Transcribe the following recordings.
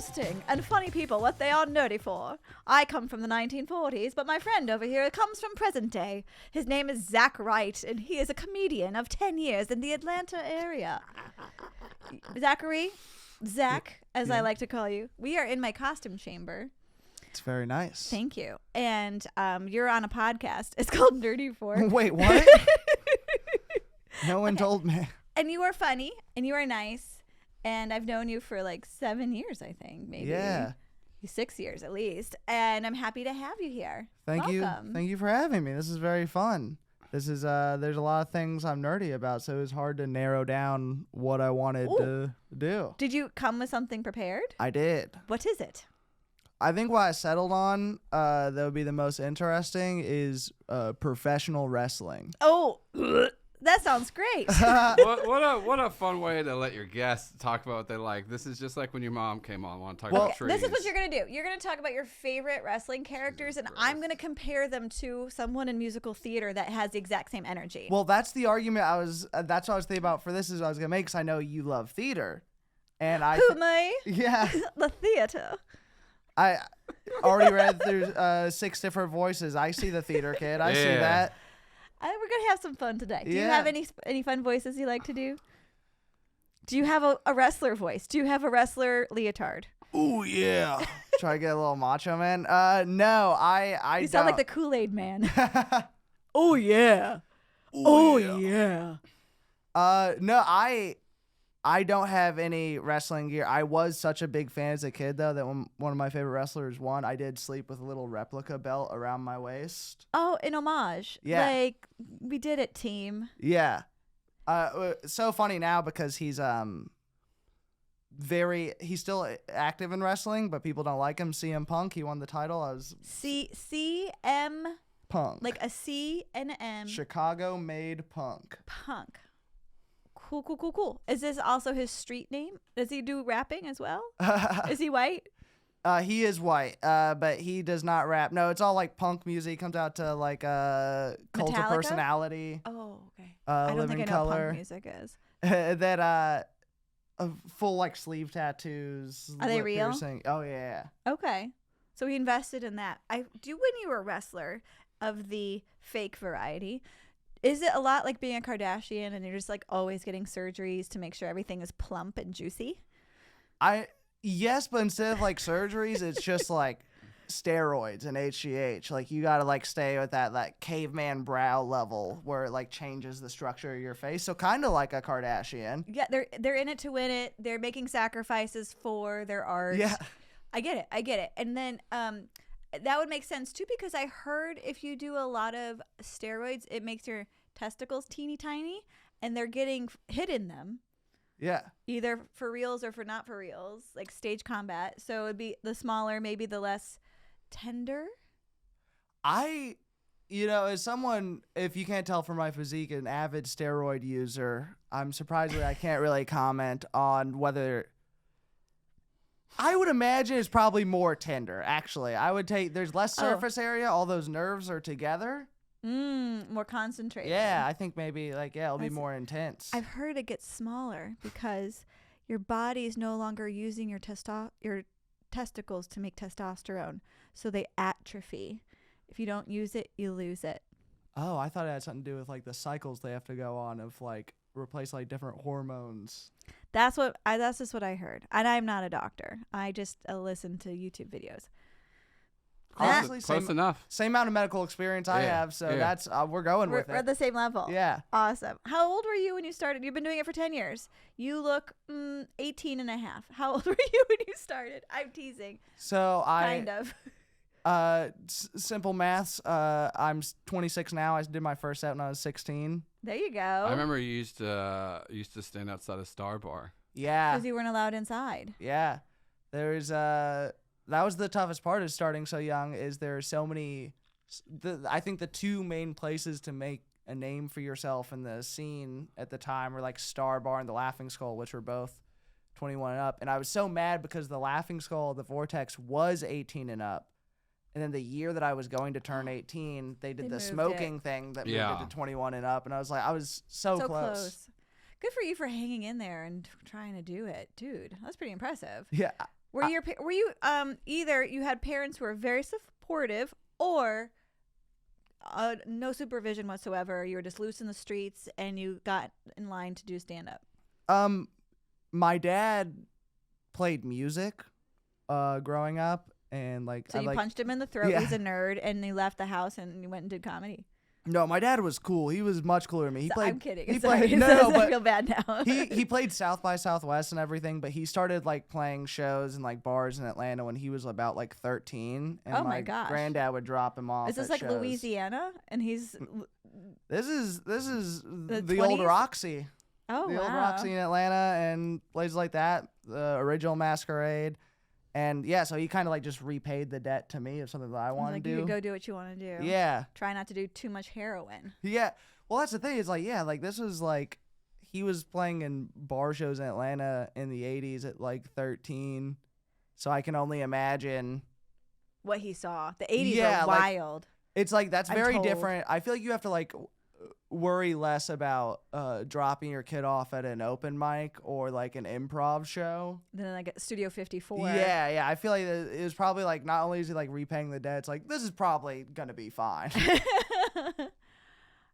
interesting and funny people, what they are nerdy for. I come from the 1940s, but my friend over here comes from present day. His name is Zach Wright, and he is a comedian of 10 years in the Atlanta area. Zachary, Zach, as I like to call you, we are in my costume chamber. It's very nice. Thank you. And you're on a podcast. It's called Nerdy For. Wait, what? No one told me. And you are funny, and you are nice. And I've known you for like 7 years, I think, maybe. Yeah. 6 years at least. And I'm happy to have you here. Thank Welcome. you. Thank you for having me. This is very fun. This is there's a lot of things I'm nerdy about, so it was hard to narrow down what I wanted to do. Did you come with something prepared? I did. What is it? I think what I settled on that would be the most interesting is professional wrestling. Oh, that sounds great. what a fun way to let your guests talk about what they like. This is just like when your mom came on. Want to talk about trees. This is what you're going to do. You're going to talk about your favorite wrestling characters, and I'm going to compare them to someone in musical theater that has the exact same energy. Well, that's the argument that's what I was thinking about for this is I was going to make, because I know you love theater. And Who, me? Yeah. The theater. I already read through 6 different voices. I see the theater kid. I see that. We're going to have some fun today. Do you Yeah. have any fun voices you like to do? Do you have a wrestler voice? Do you have a wrestler leotard? Ooh, yeah. Try to get a little macho, man. No, I You sound like the Kool-Aid man. Oh, yeah. Oh, yeah. No, I don't have any wrestling gear. I was such a big fan as a kid, though, that when one of my favorite wrestlers won, I did sleep with a little replica belt around my waist. Oh, an homage. Yeah. Like, we did it, team. Yeah. So funny now because he's still active in wrestling, but people don't like him. CM Punk, he won the title. I was CM Punk. Like a C and an M. Chicago-made Punk. Punk. Cool. Is this also his street name? Does he do rapping as well? Is he white? He is white, but he does not rap. No, it's all like punk music. Comes out to like Cult of Metallica? Personality. Oh, okay. I don't Living think I know what Color. punk music is. That full like sleeve tattoos. Are they lip real? piercing. Oh yeah. Okay. So he invested in that. When you were a wrestler of the fake variety, is it a lot like being a Kardashian and you're just like always getting surgeries to make sure everything is plump and juicy? Yes, but instead of like surgeries, it's just like steroids and HGH. Like you gotta like stay with that like caveman brow level where it like changes the structure of your face. So kind of like a Kardashian. Yeah, they're in it to win it. They're making sacrifices for their art. Yeah. I get it. And then that would make sense too, because I heard if you do a lot of steroids, it makes your testicles teeny tiny, and they're getting hit in them. Yeah. Either for reals or for not for reals, like stage combat. So it'd be the smaller, maybe the less tender. As someone, if you can't tell from my physique, an avid steroid user, I'm surprised that I can't really comment on whether. I would imagine it's probably more tender, actually. There's less surface area. All those nerves are together. More concentrated. Yeah, I think maybe it'll be more intense. I've heard it gets smaller because your body is no longer using your testicles to make testosterone, so they atrophy. If you don't use it, you lose it. Oh, I thought it had something to do with like the cycles they have to go on of like replace like different hormones. That's just what I heard, and I'm not a doctor. I just listen to YouTube videos. Honestly, close enough. Same amount of medical experience I have, so that's we're going with it. We're at the same level. Yeah. Awesome. How old were you when you started? You've been doing it for 10 years. You look 18 and a half. How old were you when you started? I'm teasing. So kind of. Simple maths. I'm 26 now. I did my first set when I was 16. There you go. I remember you used to stand outside a Star Bar. Yeah. Because you weren't allowed inside. Yeah. There's that was the toughest part of starting so young. Is there so many? I think the two main places to make a name for yourself in the scene at the time were like Star Bar and the Laughing Skull, which were both 21 and up. And I was so mad because the Laughing Skull, the Vortex, was 18 and up. And then the year that I was going to turn 18, they did the smoking thing that moved it to 21 and up. And I was like, I was so close. Good for you for hanging in there and trying to do it. Dude, that's pretty impressive. Yeah. Were you either you had parents who were very supportive or no supervision whatsoever? You were just loose in the streets and you got in line to do stand up. My dad played music growing up, and like So you punched him in the throat. He's a nerd, and he left the house and he went and did comedy. No, my dad was cool. He was much cooler than me. I'm kidding. He Sorry. played no, I but feel bad now. he played South by Southwest and everything, but he started like playing shows in like bars in Atlanta when he was about like 13. And oh my gosh! Granddad would drop him off. Is this at like shows. Louisiana? And he's This is the 20s? old Roxy. Oh the wow. old Roxy in Atlanta and places like that. The original Masquerade. And yeah, so he kind of like just repaid the debt to me of something that I wanted like, to you do. could go do what you want to do. Yeah. Try not to do too much heroin. Yeah. Well, that's the thing. It's like, yeah, like this was like, he was playing in bar shows in Atlanta in the 80s at like 13. So I can only imagine What he saw. The 80s Yeah, are like- wild. It's like, that's I'm very told. different. I feel like you have to like worry less about dropping your kid off at an open mic or like an improv show. Then like Studio 54. Yeah. I feel like it was probably like, not only is he like repaying the debt, it's like, this is probably going to be fine.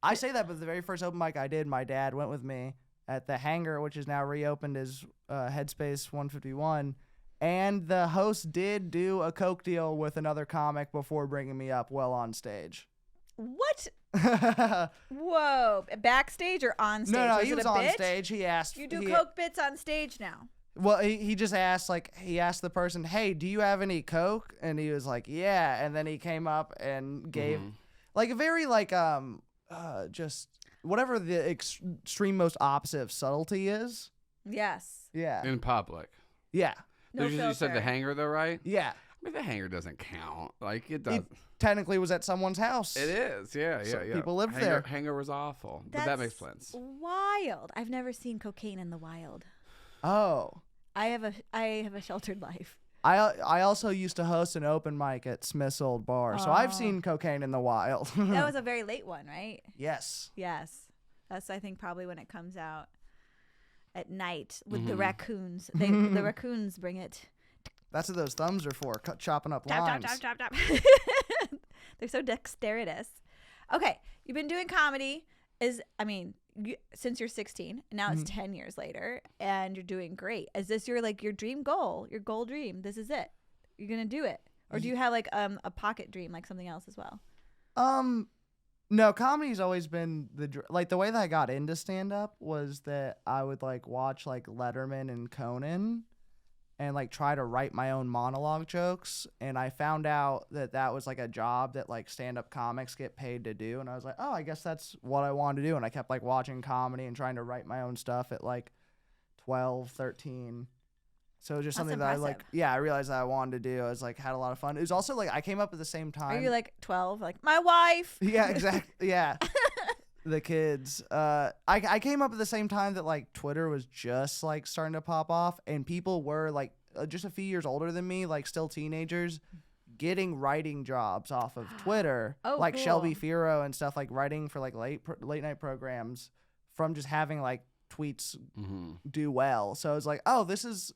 I say that, but the very first open mic I did, my dad went with me at the Hangar, which is now reopened as Headspace 151. And the host did do a coke deal with another comic before bringing me up well on stage. What? Whoa. Backstage or on stage? No, Was he it was a on bit? stage. He asked. You do he, coke bits on stage now. Well, he just asked, like, he asked the person, hey, do you have any coke? And he was like, yeah. And then he came up and gave, like, a very, like, just whatever the extreme most opposite of subtlety is. Yes. Yeah. In public. Yeah. No you said filter. the Hangar, though, right? Yeah. I mean, the Hangar doesn't count. Like, it He does. technically was at someone's house. It is. Yeah. So Yeah. people lived Hangar, there. Hangar was awful. But that makes sense. Wild. I've never seen cocaine in the wild. Oh. I have a sheltered life. I also used to host an open mic at Smith's Old Bar, so I've seen cocaine in the wild. That was a very late one, right? Yes. Yes. That's, I think, probably when it comes out at night with the raccoons. The raccoons bring it. That's what those thumbs are for, chopping up Chop, lines. chop, chop, chop, chop. They're so dexterous. Okay, you've been doing comedy since you're 16. And now it's 10 years later, and you're doing great. Is this your dream goal, your goal dream? This is it. You're gonna do it, or do you have like a pocket dream, like something else as well? No, comedy's always been the way that I got into stand up was that I would like watch like Letterman and Conan and like try to write my own monologue jokes, and I found out that was like a job that like stand up comics get paid to do, and I was like, oh, I guess that's what I wanted to do, and I kept like watching comedy and trying to write my own stuff at like 12, 13. So it was just That's something impressive. that I realized that I wanted to do. I was like, had a lot of fun. It was also like I came up at the same time. Are you like 12? Like my wife? Yeah, exactly. Yeah. The kids. I came up at the same time that like Twitter was just like starting to pop off, and people were like just a few years older than me, like still teenagers, getting writing jobs off of Twitter. Oh, like cool. Shelby Firo and stuff, like writing for like late night programs from just having like tweets do well. So I was like, oh, this is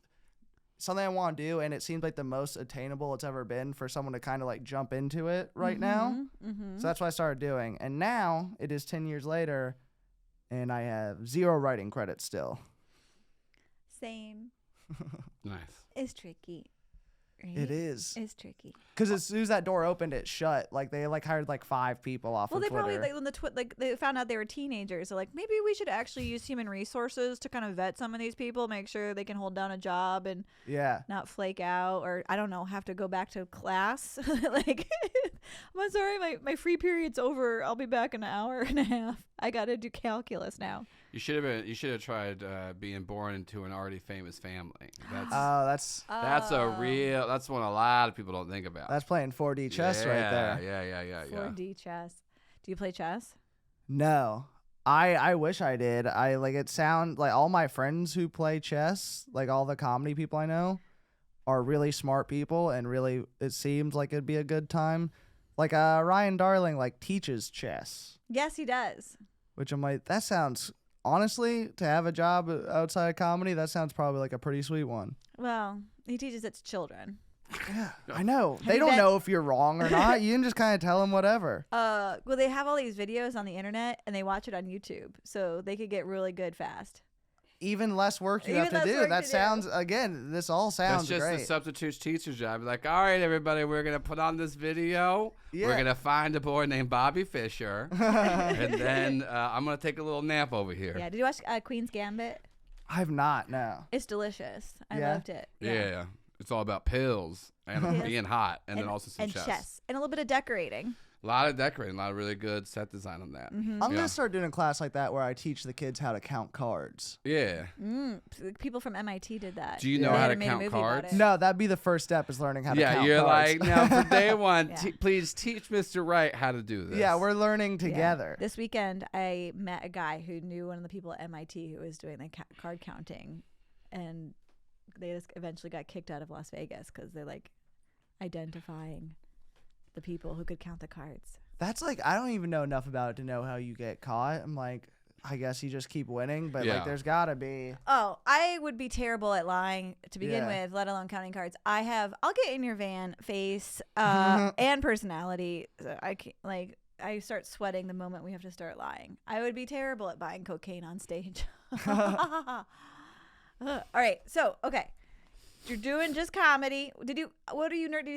something I want to do, and it seems like the most attainable it's ever been for someone to kind of like jump into it right now. So that's what I started doing, and now it is 10 years later, and I have 0 writing credits still. Same. Nice. It's tricky. Right? It is, It's tricky. because as soon as that door opened, it shut. Like they like hired like 5 people off Well, of they Twitter. probably when they found out they were teenagers. So like maybe we should actually use human resources to kind of vet some of these people, make sure they can hold down a job and Yeah. not flake out, or I don't know, have to go back to class. Like, I'm sorry, my free period's over. I'll be back in an hour and a half. I got to do calculus now. You should have tried being born into an already famous family. That's That's one a lot of people don't think about. that's playing 4D chess right there. Yeah. 4D chess. Do you play chess? No. I wish I did. I like it sound like all my friends who play chess, like all the comedy people I know, are really smart people, and really it seems like it'd be a good time. Like Ryan Darling like teaches chess, Yes, he does. which I'm like, that sounds honestly, to have a job outside of comedy, that sounds probably like a pretty sweet one. Well, he teaches it to children. Yeah, I know. They you don't been- know if you're wrong or not. You can just kind of tell them whatever. Well, they have all these videos on the internet, and they watch it on YouTube, so they could get really good fast. Even less work you Even have to less do. work That to do. sounds, again, this all sounds That's just great. the substitute teacher's job. Like, all right, everybody, we're going to put on this video. Yeah. We're going to find a boy named Bobby Fischer. And then I'm going to take a little nap over here. Yeah. Did you watch Queen's Gambit? I have not, no. It's delicious. I Yeah? loved it. Yeah. It's all about pills and Yes. being hot and then also some and chess. and a little bit of decorating. A lot of decorating, a lot of really good set design on that. Mm-hmm. I'm going Yeah. to start doing a class like that where I teach the kids how to count cards. Yeah. People from MIT did that. Do you know They how had to made a count movie about cards? it. No, that'd be the first step is learning how to Yeah, count you're cards. like, now for day one, Yeah. please teach Mr. Wright how to do this. Yeah, we're learning Yeah. together. This weekend, I met a guy who knew one of the people at MIT who was doing the card counting, and they just eventually got kicked out of Las Vegas because they're like identifying the people who could count the cards. That's like, I don't even know enough about it to know how you get caught. I'm like, I guess you just keep winning, but Yeah. like, there's got to be. Oh, I would be terrible at lying to begin Yeah. with, let alone counting cards. I'll get in your van, face, and personality. So I can't, I start sweating the moment we have to start lying. I would be terrible at buying cocaine on stage. All right, so okay, you're doing just comedy. Did you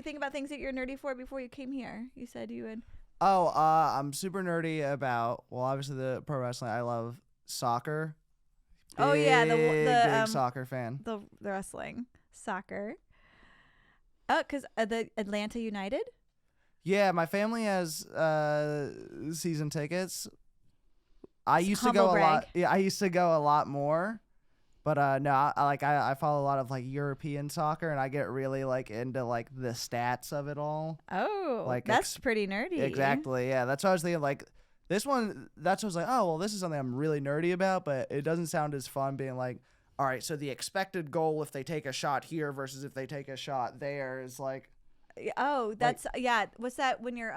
think about things that you're nerdy for before you came here? You said you would. Oh, I'm super nerdy about, well, obviously the pro wrestling. I love soccer. Oh, yeah, Big soccer fan. The wrestling, soccer. Oh, because the Atlanta United. Yeah, my family has season tickets. I used to Humble go a lot. brag. Yeah, I used to go a lot more. But no, I follow a lot of like European soccer, and I get really like into like the stats of it all. Oh, Like, that's pretty nerdy. Exactly. Yeah, that's what I was thinking. Like this one, that's what I was like. Oh well, this is something I'm really nerdy about, but it doesn't sound as fun being like, all right, so the expected goal if they take a shot here versus if they take a shot there is like. Oh, that's yeah. What's that when you're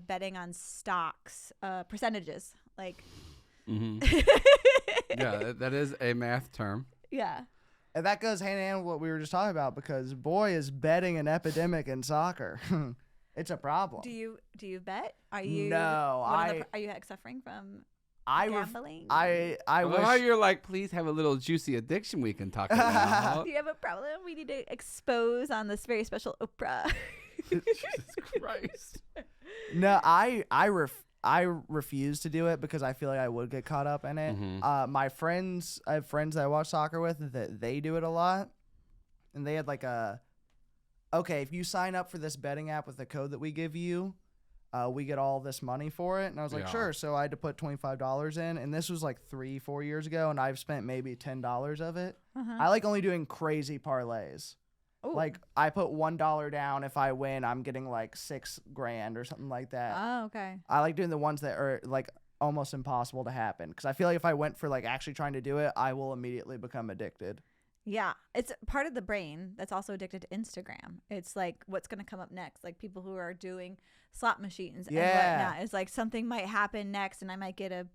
betting on stocks percentages like? hmm Yeah, that is a math term. Yeah. And that goes hand in hand with what we were just talking about because boy is betting an epidemic in soccer. It's a problem. Do you bet? Are you No, are you suffering from I gambling? I Well, how wish you're like, please have a little juicy addiction we can talk about. Do you have a problem? We need to expose on this very special Oprah. Jesus Christ. No, I refuse to do it because I feel like I would get caught up in it. Mhm. My friends, I have friends that I watch soccer with that they do it a lot, and they had like okay, if you sign up for this betting app with the code that we give you, we get all this money for it. And I was like, Yeah. sure. So I had to put $25 in, and this was like 3-4 years ago, and I've spent maybe $10 of it. Uh-huh. I like only doing crazy parlays. Ooh. Like I put $1 down. If I win, I'm getting like $6,000 or something like that. Oh, okay. I like doing the ones that are like almost impossible to happen because I feel like if I went for like actually trying to do it, I will immediately become addicted. Yeah, it's part of the brain that's also addicted to Instagram. It's like what's going to come up next, like people who are doing slot machines and Yeah. whatnot. It's like something might happen next, and I might get a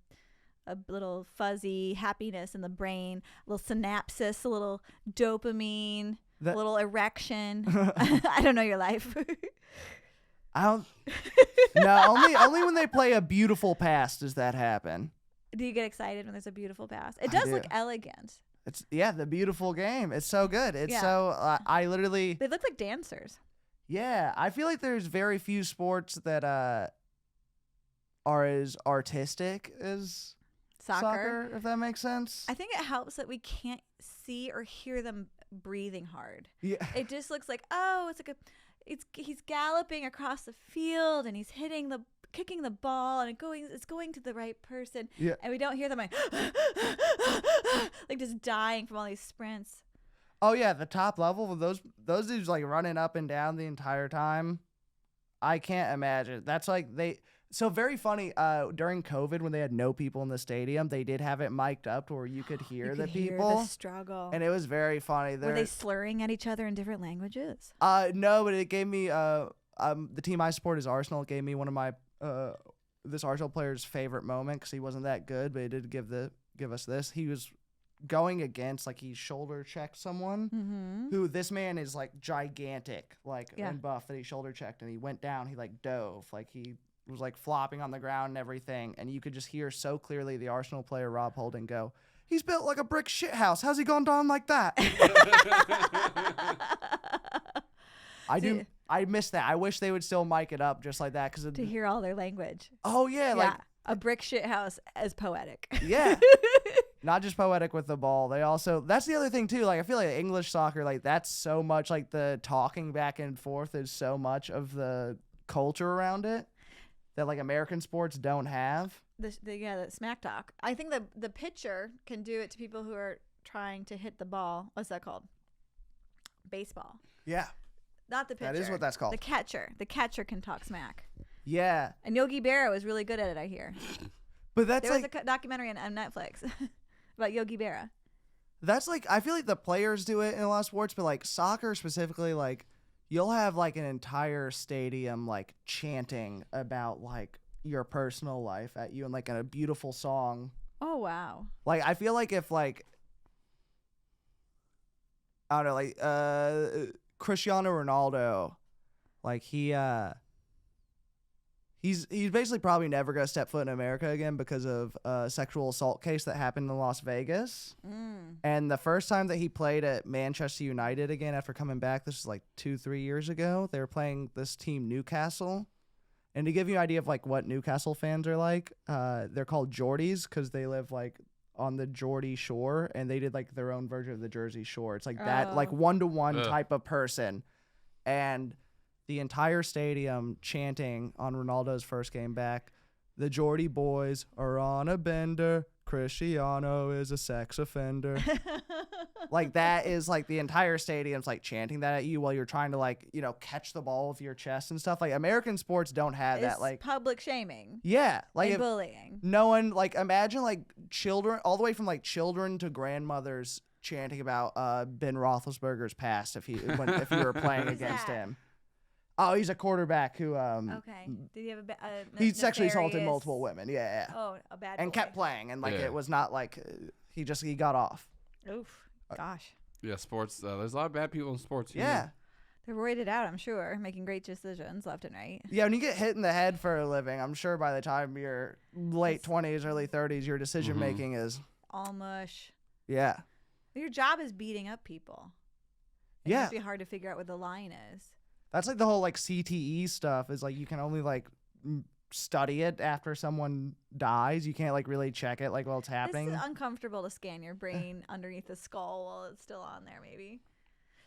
little fuzzy happiness in the brain, a little synapses, a little dopamine, a little erection. I don't know your life. I don't. No, only when they play a beautiful pass does that happen. Do you get excited when there's a beautiful pass? It I does do. look elegant. It's the beautiful game. It's so good. It's Yeah. so I literally They look like dancers. yeah. I feel like there's very few sports that are as artistic as soccer, if that makes sense. I think it helps that we can't see or hear them breathing hard. Yeah. It just looks like, oh, he's galloping across the field and he's kicking the ball and it's going to the right person. Yeah. And we don't hear them like like just dying from all these sprints. Oh yeah, the top level, those dudes like running up and down the entire time. I can't imagine. That's like so very funny. During COVID, when they had no people in the stadium, they did have it mic'd up to where you could hear You the could hear people, the struggle. and it was very funny. Were they slurring at each other in different languages? No, but it gave me the team I support is Arsenal. It gave me one of my this Arsenal player's favorite moment because he wasn't that good, but he did give us this. He was going against, like, he shoulder checked someone who this man is, like, gigantic, like, and buff that he shoulder checked, and he went down, he, like, dove, like, he was, like, flopping on the ground and everything, and you could just hear so clearly the Arsenal player Rob Holding go, "He's built like a brick shit house. How's he gone down like that?" I miss that. I wish they would still mic it up just like that. To hear all their language. Oh, yeah. Like a brick shit house as poetic. Yeah. Not just poetic with the ball. They also, that's the other thing too. Like, I feel like English soccer, like, that's so much, like, the talking back and forth is so much of the culture around it that, like, American sports don't have. The smack talk. I think the pitcher can do it to people who are trying to hit the ball. What's that called? Baseball. Yeah. Not the pitcher. That is what that's called. The catcher. The catcher can talk smack. Yeah. And Yogi Berra was really good at it, I hear. But that's there was a documentary on Netflix about Yogi Berra. That's like, I feel like the players do it in a lot of sports, but like soccer specifically, like, you'll have like an entire stadium like chanting about like your personal life at you and like a beautiful song. Oh, wow. Like, I feel like if like, I don't know, like Cristiano Ronaldo, like he's basically probably never gonna step foot in America again because of a sexual assault case that happened in Las Vegas. And the first time that he played at Manchester United again after coming back, this was like 2-3 years ago, they were playing this team Newcastle. And to give you an idea of like what Newcastle fans are like, they're called Geordies because they live like on the Geordie Shore, and they did like their own version of the Jersey Shore. It's like that, like 1-to-1 type of person. And the entire stadium chanting on Ronaldo's first game back, "The Geordie boys are on a bender. Cristiano is a sex offender." Like, that is like the entire stadium's like chanting that at you while you're trying to like, you know, catch the ball with your chest and stuff. Like, American sports don't have that. Like, public shaming. Yeah. Like, and bullying. No one, like, imagine like children, all the way from like children to grandmothers chanting about Ben Roethlisberger's past if you were playing against him. Oh, he's a quarterback who okay. Did he have he sexually assaulted multiple women. Yeah. Oh, a bad and boy. kept playing, and like it was not like he got off. Oof. Gosh. Yeah, sports. There's a lot of bad people in sports. Yeah. They're roided out, I'm sure, making great decisions left and right. Yeah, when you get hit in the head for a living, I'm sure by the time you're late 20s, early 30s, your decision making is all mush. Yeah. Your job is beating up people. It must be hard to figure out what the line is. That's like the whole like CTE stuff is like you can only like study it after someone dies. You can't like really check it like while it's happening. It's uncomfortable to scan your brain underneath the skull while it's still on there. Maybe.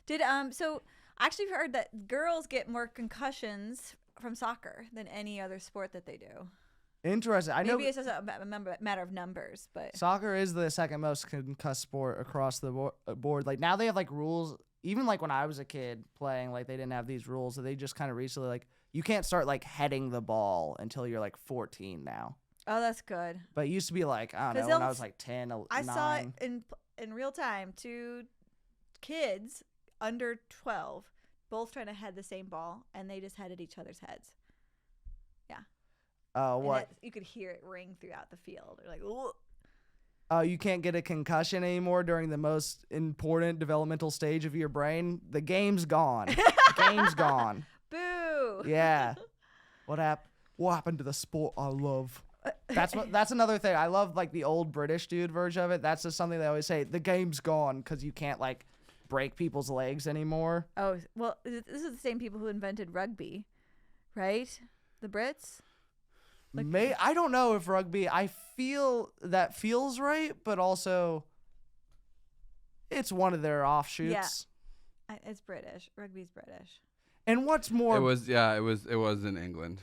Did so I actually heard that girls get more concussions from soccer than any other sport that they do. Interesting. I know maybe it's just a matter of numbers, but soccer is the second most concussed sport across the board. Like now they have like rules. Even like when I was a kid playing, like they didn't have these rules. So they just kind of recently like you can't start like heading the ball until you're like 14 now. Oh, that's good. But it used to be like I don't know when I was like 10, 9. I saw it in real time. 2 kids under 12 both trying to head the same ball, and they just headed each other's heads. Yeah. What? You could hear it ring throughout the field. They're like, ugh. You can't get a concussion anymore during the most important developmental stage of your brain. The game's gone. Game's gone. Boo. Yeah. What happened to the sport I love? That's another thing. I love like the old British dude version of it. That's just something they always say. The game's gone because you can't like break people's legs anymore. Oh, well, this is the same people who invented rugby, right? The Brits? Like, I don't know if rugby, I feel that feels right, but also it's one of their offshoots. Yeah. It's British. Rugby's British. And what's more... It was in England.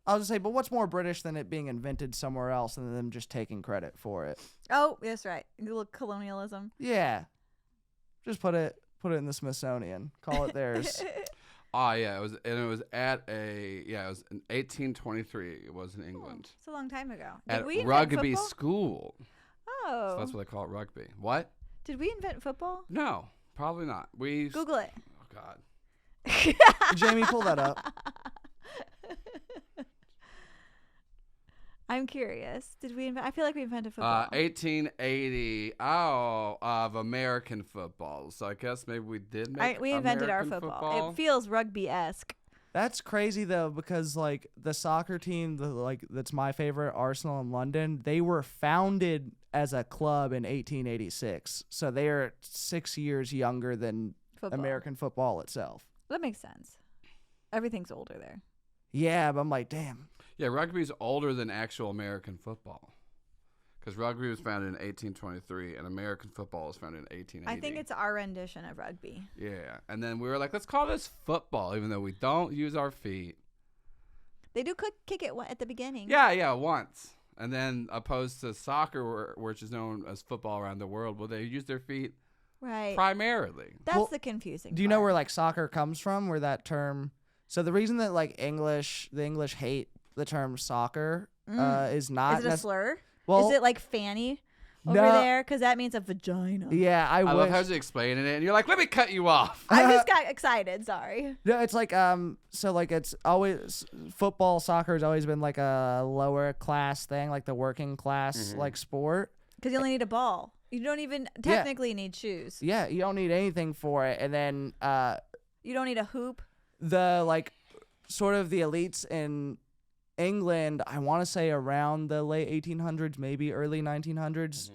I was going to say, but what's more British than it being invented somewhere else and them just taking credit for it? Oh, that's right. A little colonialism. Yeah. Just put it in the Smithsonian. Call it theirs. Oh yeah, it was in 1823. It was in England. It's a long time ago. At we rugby football? School. Oh. So that's what they call it, rugby. What? Did we invent football? No, probably not. Google it. Oh God. Jamie, pull that up. I'm curious. Did we? I feel like we invented football. 1880. Oh, of American football. So I guess maybe we did make. We invented American our football. It feels rugby-esque. That's crazy though, because like the soccer team, that's my favorite, Arsenal in London. They were founded as a club in 1886, so they are 6 years younger than American football itself. That makes sense. Everything's older there. Yeah, but I'm like, damn. Yeah, rugby's older than actual American football. Because rugby was founded in 1823 and American football was founded in 1880. I think it's our rendition of rugby. Yeah. And then we were like, let's call this football, even though we don't use our feet. They do kick it at the beginning. Yeah, once. And then opposed to soccer, which is known as football around the world, well, they use their feet primarily. That's the confusing part. Do you know where like soccer comes from? Where that term... So the reason that like the English hate the term soccer is not... Is it a slur? Well, is it like fanny over there? Because that means a vagina. Yeah, I love how you're explaining it, and you're like, let me cut you off. I just got excited. Sorry. No, it's like so like it's always football, soccer has always been like a lower class thing, like the working class like sport. Because you only need a ball. You don't even technically need shoes. Yeah, you don't need anything for it, and then you don't need a hoop. The like sort of the elites in England, I want to say around the late 1800s, maybe early 1900s,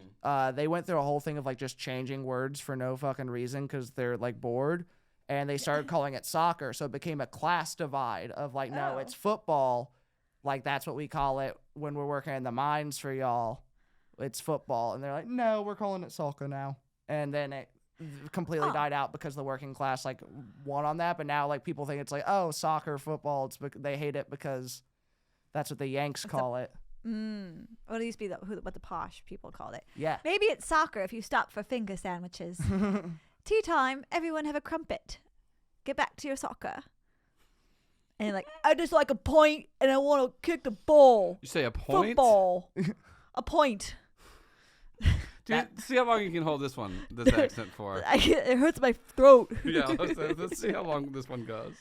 they went through a whole thing of like just changing words for no fucking reason because they're like bored, and they started calling it soccer, so it became a class divide of like, no, it's football, like that's what we call it when we're working in the mines for y'all, it's football, and they're like, no, we're calling it soccer now, and then it completely died out because the working class like won on that, but now like people think it's like, oh, soccer, football, they hate it because that's what the Yanks call it. Well, it used to be what the posh people called it. Yeah. Maybe it's soccer if you stop for finger sandwiches. Tea time, everyone have a crumpet. Get back to your soccer. And you're like, I just like a point and I want to kick the ball. You say a point? Football. A point. Dude, see how long you can hold this accent for. It hurts my throat. Yeah, let's see how long this one goes.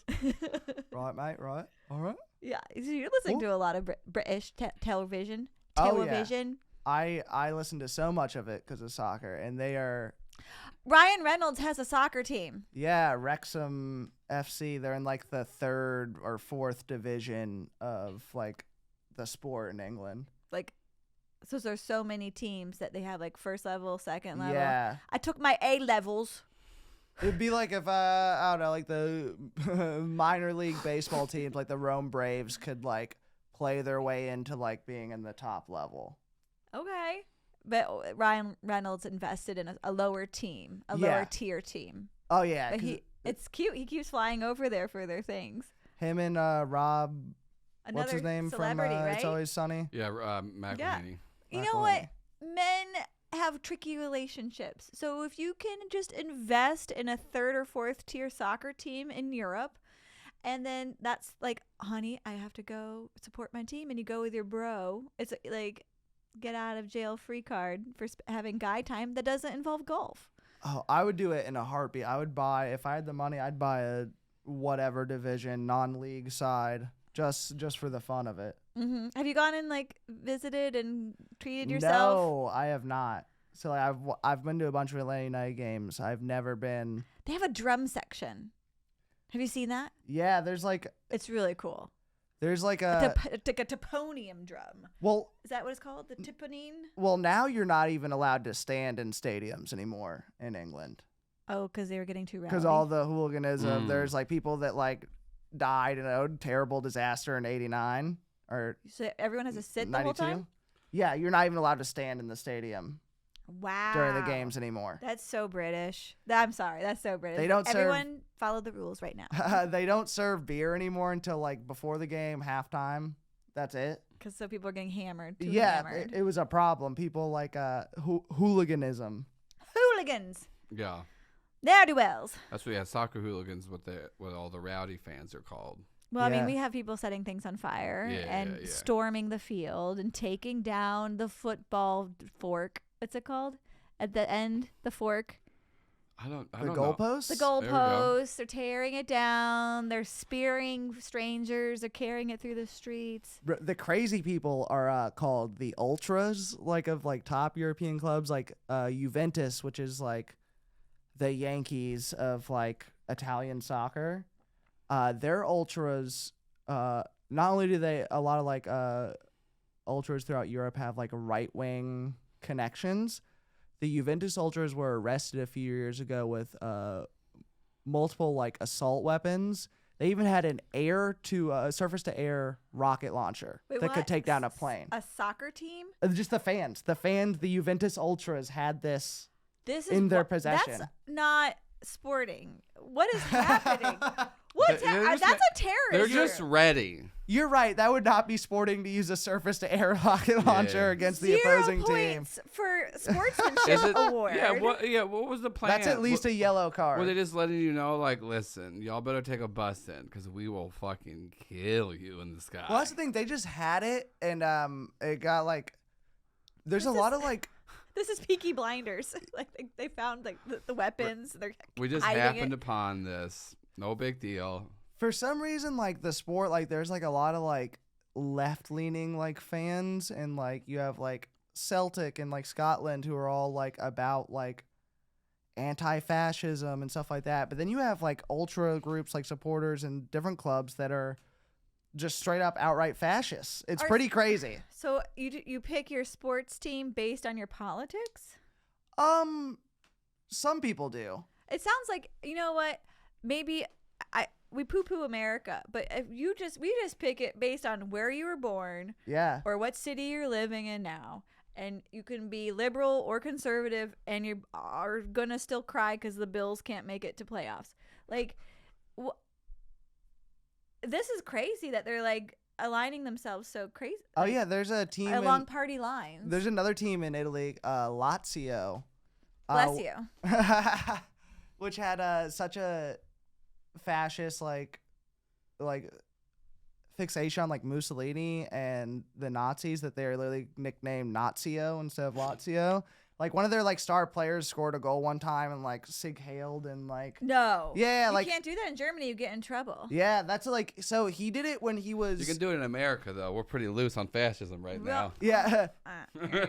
Right, mate, right. All right. Yeah, so you're listening to a lot of British television. Oh, yeah. I listen to so much of it because of soccer, and they are... Ryan Reynolds has a soccer team. Yeah, Wrexham FC. They're in like the 3rd or 4th division of like the sport in England. Like, so there's so many teams that they have like first level, second level. Yeah. I took my A levels. It'd be like if I don't know, like the minor league baseball teams, like the Rome Braves, could like play their way into like being in the top level. Okay, but Ryan Reynolds invested in a lower team, lower tier team. Oh yeah, but it's cute. He keeps flying over there for their things. Him and Rob. Another what's his name from right? It's Always Sunny? Yeah, McElhenney. Yeah. You know what? Men have tricky relationships. So if you can just invest in a 3rd or 4th tier soccer team in Europe, and then that's like, honey, I have to go support my team, and you go with your bro. It's like get out of jail free card for having guy time that doesn't involve golf. Oh, I would do it in a heartbeat. I would buy, if I had the money, I'd buy a whatever division, non-league side, just for the fun of it. Have you gone and like visited and treated yourself? No, I have not. So like, I've been to a bunch of Atlanta United games. I've never been. They have a drum section. Have you seen that? Yeah, there's like. It's really cool. There's like a toponium drum. Well, is that what it's called? The tipponine? Well, now you're not even allowed to stand in stadiums anymore in England. Oh, because they were getting too rowdy. Because all the hooliganism. There's like people that like died in a terrible disaster in '89 or. So everyone has to sit 92? the whole time? Yeah, you're not even allowed to stand in the stadium. Wow. During the games anymore. That's so British. I'm sorry. That's so British. They don't Everyone follow the rules right now. They don't serve beer anymore until like before the game, halftime. That's it. Because so people are getting hammered. Hammered. It was a problem. People like hooliganism. Hooligans. Yeah. Ne'er-do-wells. That's what soccer hooligans, what all the rowdy fans are called. Well, I mean, we have people setting things on fire and storming the field and taking down the football fork. What's it called? At the end, the fork. I The don't goalposts? The There we go. goalposts. They're tearing it down. They're spearing strangers. They're carrying it through the streets. The crazy people are called the ultras, like of like top European clubs, like Juventus, which is like the Yankees of like Italian soccer. Their ultras, not only do they a lot of like ultras throughout Europe have like right wing connections. The Juventus ultras were arrested a few years ago with multiple like assault weapons. They even had an surface to air rocket launcher that could take down a plane. A soccer team? Just the fans. The Juventus ultras had this This is in their possession. That's not sporting. What is happening? That's a terrorist. They're just ready. You're right. That would not be sporting to use a surface to air rocket launcher against the opposing 0 team. points for sportsmanship award. What was the plan? That's at least a yellow card. Were they just letting you know, like, listen, y'all better take a bus in because we will fucking kill you in the sky. Well, that's the thing. They just had it, and it got like. There's a lot of like. This is Peaky Blinders. Like they found like the weapons. They're We just hiding happened it. upon this. No big deal. For some reason, like the sport, like there's like a lot of like left-leaning like fans, and like you have like Celtic and like Scotland who are all like about like anti-fascism and stuff like that. But then you have like ultra groups like supporters and different clubs that are just straight up outright fascists. It's pretty crazy. So you pick your sports team based on your politics? Some people do. It sounds like, you know what? Maybe we poo-poo America, but if we just pick it based on where you were born, Yeah. or what city you're living in now, and you can be liberal or conservative, and you are gonna still cry because the Bills can't make it to playoffs. Like, this is crazy that they're like aligning themselves so crazy. Oh yeah, there's a team along party lines. There's another team in Italy, Lazio. Bless you. Which had such a fascist like fixation on like Mussolini and the Nazis that they're literally nicknamed Nazio instead of Lazio. Like one of their like star players scored a goal one time and like sig hailed and like No. Yeah, you like can't do that in Germany. You get in trouble. Yeah, that's like so he did it when he was. You can do it in America though. We're pretty loose on fascism right now. Yeah.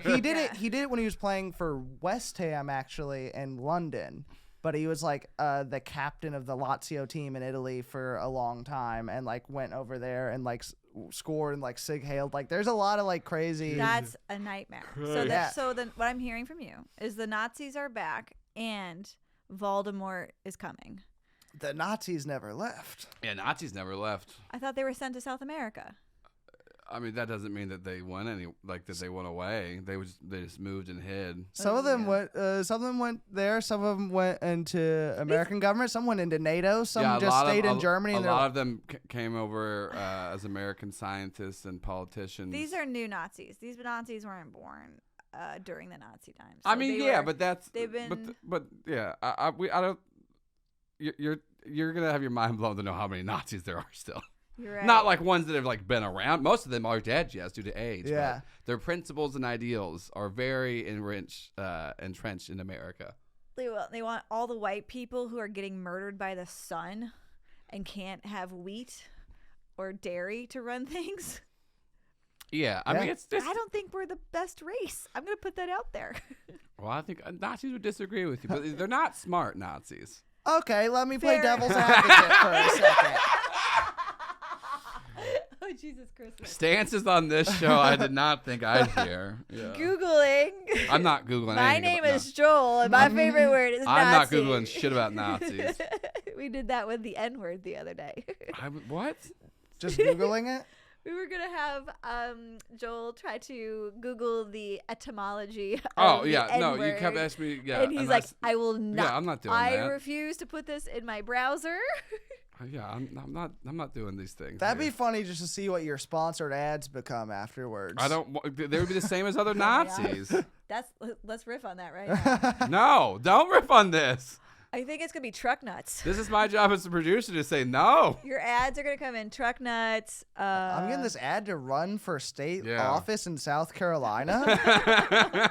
He did it when he was playing for West Ham actually in London. But he was like the captain of the Lazio team in Italy for a long time, and like went over there and like scored and like sig hailed. Like there's a lot of like crazy. That's a nightmare. So then what I'm hearing from you is the Nazis are back and Voldemort is coming. The Nazis never left. Yeah, Nazis never left. I thought they were sent to South America. I mean, that doesn't mean that they went that they went away. They just moved and hid. Some of them went. Some of them went there. Some of them went into American government. Some went into NATO. Some just stayed in Germany. A lot of them came over as American scientists and politicians. These are new Nazis. These Nazis weren't born during the Nazi times. I mean, yeah, but they've been. But yeah, I don't. You're gonna have your mind blown to know how many Nazis there are still. You're right. Not like ones that have like been around. Most of them are dead, yes, due to age. Yeah. But their principles and ideals are very entrenched in America. They want all the white people who are getting murdered by the sun and can't have wheat or dairy to run things. Yeah, I mean, it's I don't think we're the best race. I'm gonna put that out there. Well, I think Nazis would disagree with you, but they're not smart Nazis. Okay, let me Fair. play devil's advocate for a second. Oh, Jesus Christmas. Stances on this show, I did not think I'd hear. Yeah. Googling. I'm not Googling My anything. name is Joel, and my favorite word is I'm Nazi. not Googling shit about Nazis. We did that with the N-word the other day. What? Just Googling it? We were going to have Joel try to Google the etymology of Oh, the yeah. No, N-word. you kept asking me. Yeah. And he's like, I will not. Yeah, I'm not doing I that. refuse to put this in my browser. Yeah, I'm not doing these things. That'd here. be funny just to see what your sponsored ads become afterwards. I don't. They would be the same as other Nazis. Let's riff on that right now. No, don't riff on this. I think it's gonna be truck nuts. This is my job as a producer to say no. Your ads are gonna come in truck nuts. I'm getting this ad to run for state Yeah. office in South Carolina. I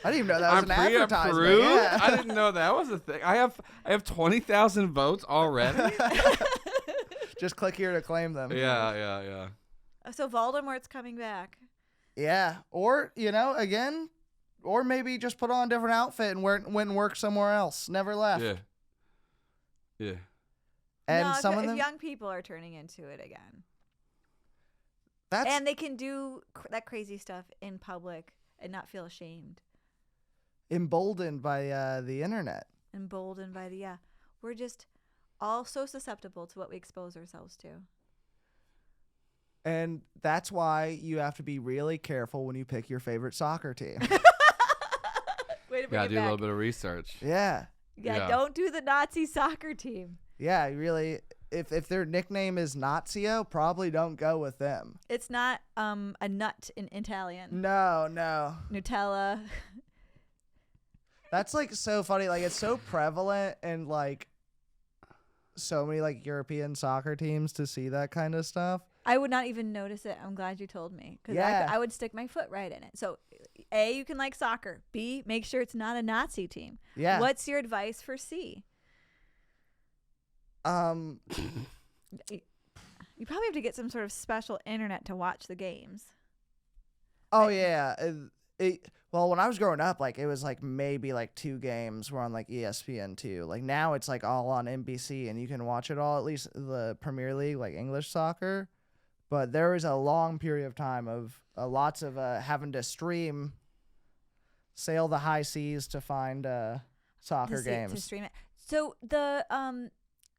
didn't even know that was an advertisement. Pre-approved? Yeah. I didn't know that was a thing. I have 20,000 votes already. Just click here to claim them. Yeah. So Voldemort's coming back. Yeah. Or, again, or maybe just put on a different outfit and went and work somewhere else. Never left. Yeah. And no, some of if them, young people are turning into it again. that's And they can do that crazy stuff in public and not feel ashamed. emboldened by the internet. Emboldened by we're just all so susceptible to what we expose ourselves to. And that's why you have to be really careful when you pick your favorite soccer team. Way to bring Gotta it do back. a little bit of research. Yeah. Yeah. Don't do the Nazi soccer team. Yeah, you really, if their nickname is Nazio, probably don't go with them. It's not a nut in Italian. No. Nutella. That's like so funny. Like it's so prevalent in like so many like European soccer teams to see that kind of stuff. I would not even notice it. I'm glad you told me. Because Yeah. I would stick my foot right in it. So, A, you can like soccer. B, make sure it's not a Nazi team. Yeah. What's your advice for C? You probably have to get some sort of special internet to watch the games. Oh yeah. Well, when I was growing up, like it was like maybe like 2 games were on like ESPN2. Like now it's like all on NBC and you can watch it all, at least the Premier League, like English soccer. But there was a long period of time of lots of having to sail the high seas to find soccer games. To stream it. So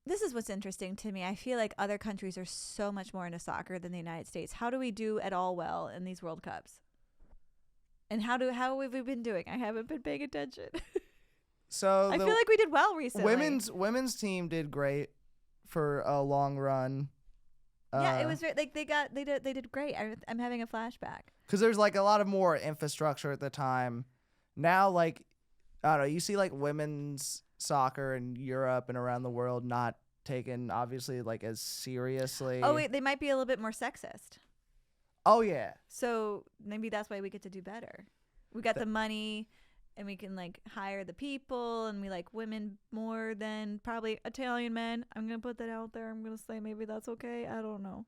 this is what's interesting to me. I feel like other countries are so much more into soccer than the United States. How do we do at all well in these World Cups? And how have we been doing? I haven't been paying attention. So I feel like we did well recently. women's team did great for a long run. Yeah, it was like they did great. I'm having a flashback. Because there's like a lot of more infrastructure at the time. Now, like, I don't know, you see like women's soccer in Europe and around the world not taken obviously like as seriously. Oh wait, they might be a little bit more sexist. Oh yeah. So maybe that's why we get to do better. We got the money and we can like hire the people and we like women more than probably Italian men. I'm going to put that out there. I'm going to say maybe that's okay. I don't know.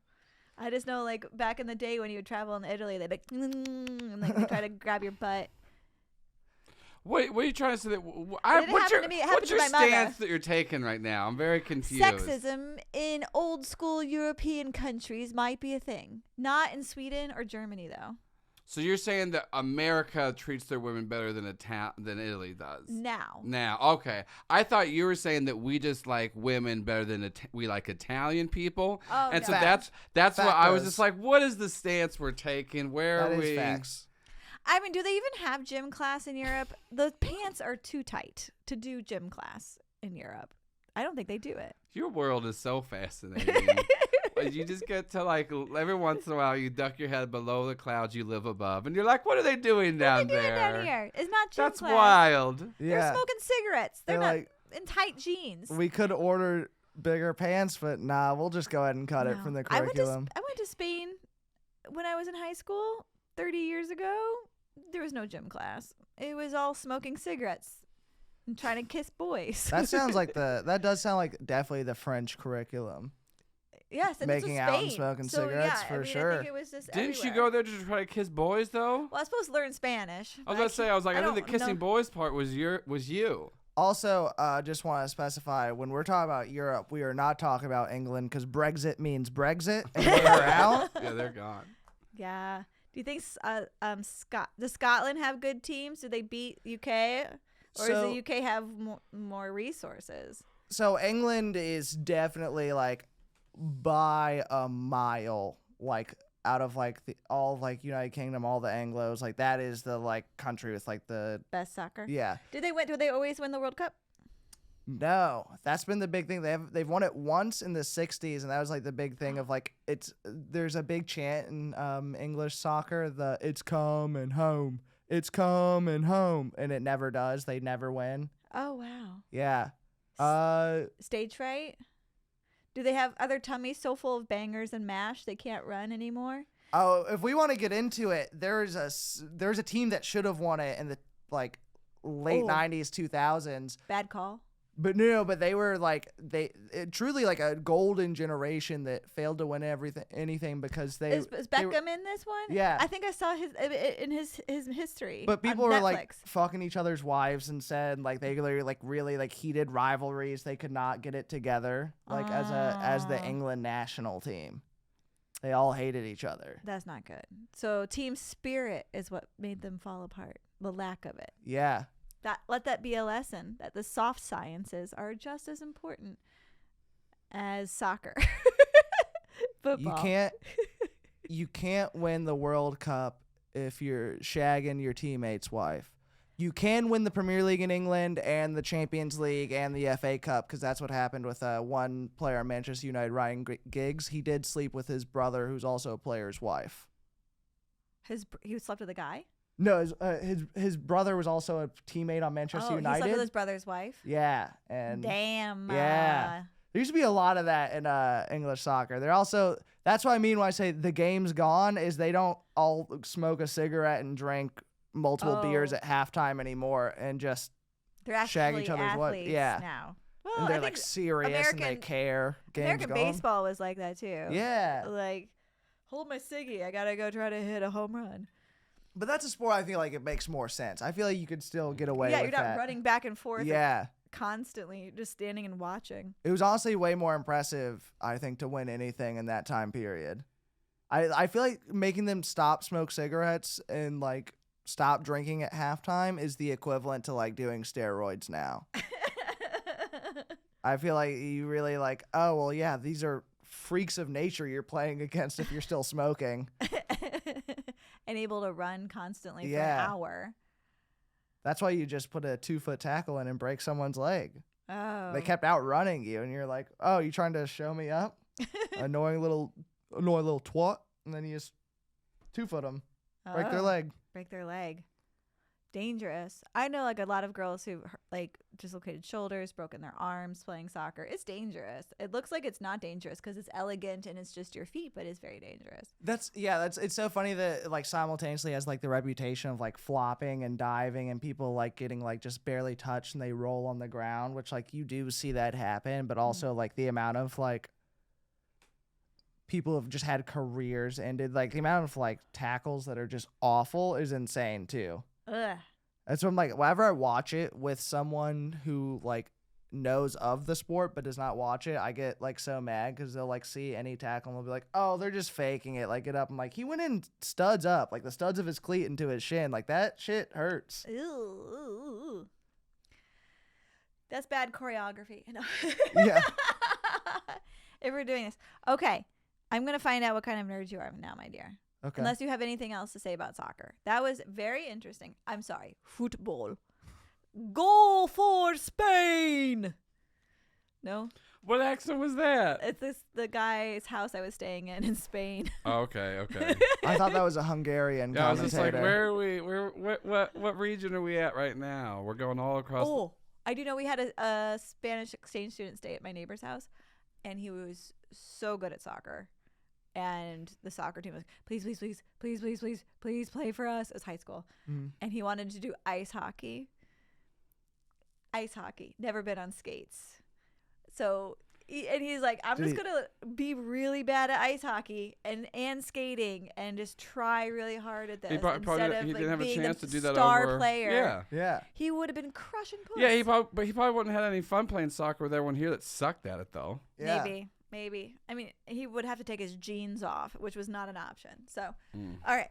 I just know like back in the day when you would travel in Italy, they'd be like, and like they try to grab your butt. Wait, what are you trying to say? What's your stance that you're taking right now? I'm very confused. Sexism in old school European countries might be a thing. Not in Sweden or Germany, though. So you're saying that America treats their women better than Italy does? Now, okay. I thought you were saying that we just like women better than we like Italian people. Oh, and no. so that's what I was just like, what is the stance we're taking? Where That are is we? facts. I mean, do they even have gym class in Europe? The pants are too tight to do gym class in Europe. I don't think they do it. Your world is so fascinating. You just get to like every once in a while you duck your head below the clouds you live above, and you're like, "What are they doing down there?" What are they doing down here? It's not gym That's class. wild. They're Yeah. smoking cigarettes. They're not like, in tight jeans. we could order bigger pants, but nah, we'll just go ahead and cut it No. from the curriculum. I went to Spain when I was in high school 30 years ago. There was no gym class. It was all smoking cigarettes and trying to kiss boys. That sounds like that does sound like definitely the French curriculum. Yes, and Making this was out and Spain. smoking So, cigarettes, yeah, for I mean, sure. I think it was just Didn't you everywhere. go there to try to kiss boys though? Well, I was supposed to learn Spanish. I was gonna say, I think the don't kissing know. boys part was you. Also, just want to specify, when we're talking about Europe, we are not talking about England because Brexit means Brexit and they're out. Yeah, they're gone. Yeah. Do you think does Scotland have good teams? Do they beat UK? Or does the UK have more resources? So England is definitely like by a mile, like out of like all of like United Kingdom, all the Anglos, like that is the like country with like the Best soccer? yeah. Do they always win the World Cup? No, that's been the big thing. They've won it once in the 60s, and that was like the big thing of like there's a big chant in English soccer, it's coming home, and it never does. They never win. Oh, wow. Yeah. Stage fright? Do they have other tummies so full of bangers and mash they can't run anymore? Oh, if we want to get into it, there's a team that should have won it in the like late 90s, 2000s. Bad call. But no, but they were like truly like a golden generation that failed to win anything because they is Beckham in this one? Yeah, I think I saw his history. But people on were Netflix. like fucking each other's wives and said like they were like really like heated rivalries. They could not get it together like as the England national team. They all hated each other. That's not good. So team spirit is what made them fall apart. The lack of it. Yeah. Let that be a lesson that the soft sciences are just as important as soccer. Football. You can't win the World Cup if you're shagging your teammate's wife. You can win the Premier League in England and the Champions League and the FA Cup because that's what happened with one player on Manchester United, Ryan Giggs. He did sleep with his brother, who's also a player's wife. He slept with a guy? No, his brother was also a teammate on Manchester United. He slept with his brother's wife? Yeah. And damn. Yeah. There used to be a lot of that in English soccer. That's what I mean when I say the game's gone, is they don't all smoke a cigarette and drink multiple beers at halftime anymore and just shag each other's wives. Yeah. Now. Well, and they're like serious and they care. American baseball was like that too. Yeah. Like, hold my ciggy. I got to go try to hit a home run. But that's a sport I feel like it makes more sense. I feel like you could still get away with that. Yeah, you're not running back and forth. Yeah. Constantly. You're just standing and watching. It was honestly way more impressive, I think, to win anything in that time period. I feel like making them smoke cigarettes and like stop drinking at halftime is the equivalent to like doing steroids now. I feel like you really like, oh, well, yeah, these are freaks of nature you're playing against if you're still smoking. And able to run constantly for an hour. That's why you just put a 2-foot tackle in and break someone's leg. Oh. They kept outrunning you, and you're like, oh, you trying to show me up? annoying little twat. And then you just 2-foot them. Break their leg. Break their leg. Dangerous. I know like a lot of girls who like dislocated shoulders, broken their arms playing soccer. It's dangerous. It looks like it's not dangerous because it's elegant and it's just your feet, but it's very dangerous. It's so funny that like simultaneously has like the reputation of like flopping and diving and people like getting like just barely touched and they roll on the ground, which like you do see that happen, but also like the amount of like people have just had careers ended, like the amount of like tackles that are just awful is insane too. Ugh. That's what I'm like, whenever I watch it with someone who like knows of the sport but does not watch it, I get like so mad because they'll like see any tackle and they'll be like, oh, they're just faking it, like get up. I'm like, he went in studs up, like the studs of his cleat into his shin, like that shit hurts. Ew. That's bad choreography. No. Yeah. If we're doing this. Okay. I'm going to find out what kind of nerd you are now, my dear. Okay. Unless you have anything else to say about soccer. That was very interesting. I'm sorry. Football. Go for Spain. No? What accent was that? It's the guy's house I was staying in Spain. Oh, okay. I thought that was a Hungarian commentator. I was just like, where are we? What region are we at right now? We're going all across. Oh, I do know we had a Spanish exchange student stay at my neighbor's house, and he was so good at soccer. And the soccer team was, please play for us. It was high school. Mm. And he wanted to do ice hockey. Never been on skates. So, he's like, I'm just going to be really bad at ice hockey and skating and just try really hard at this. He didn't have a chance to do that star over. player. Yeah. He would have been crushing puss. Yeah, but he probably wouldn't have had any fun playing soccer with everyone here that sucked at it, though. Yeah. Maybe. I mean, he would have to take his jeans off, which was not an option. So, all right.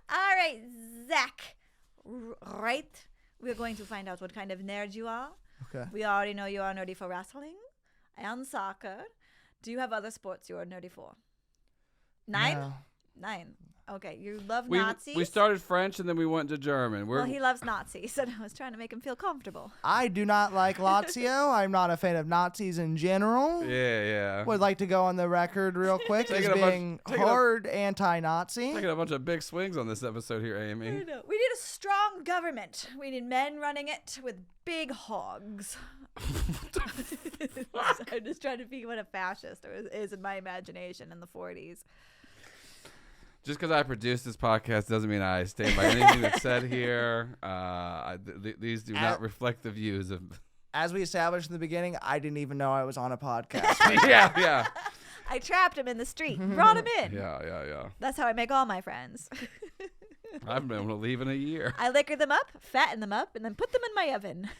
All right, Zach. Right. We're going to find out what kind of nerd you are. Okay. We already know you are nerdy for wrestling and soccer. Do you have other sports you are nerdy for? 9? No. 9. Okay, you love We Nazis? we started French and then we went to German. Well, he loves Nazis, and I was trying to make him feel comfortable. I do not like Lazio. I'm not a fan of Nazis in general. Yeah. Would like to go on the record real quick as being hard anti-Nazi. Taking a bunch of big swings on this episode here, Amy. I know. We need a strong government. We need men running it with big hogs. I'm just trying to be what a fascist is in my imagination in the 40s. Just because I produce this podcast doesn't mean I stand by anything that's said here. These do not reflect the views of... As we established in the beginning, I didn't even know I was on a podcast. Yeah. I trapped him in the street, brought him in. Yeah. That's how I make all my friends. I haven't been able to leave in a year. I liquor them up, fatten them up, and then put them in my oven.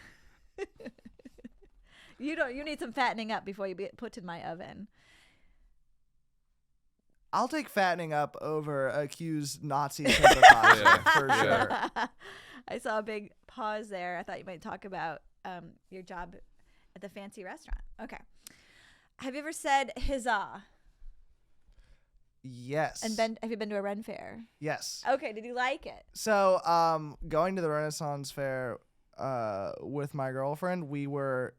You need some fattening up before you get put in my oven. I'll take fattening up over accused Nazi sympathizer for sure. I saw a big pause there. I thought you might talk about your job at the fancy restaurant. Okay. Have you ever said huzzah? Yes. And have you been to a Ren Fair? Yes. Okay. Did you like it? So, going to the Renaissance Fair with my girlfriend, we were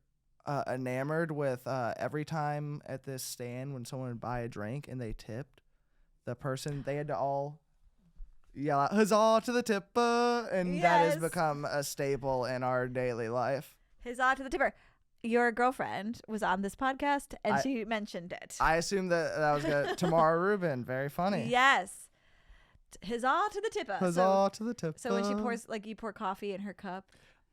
enamored with every time at this stand when someone would buy a drink and they tipped the person, they had to all yell out huzzah to the tipper, and that has become a staple in our daily life. Huzzah to the tipper. Your girlfriend was on this podcast and she mentioned it. I assumed that was good. Tamara Rubin, very funny. Yes. Huzzah to the tipper. Huzzah to the tipper. So when she pours, you pour coffee in her cup.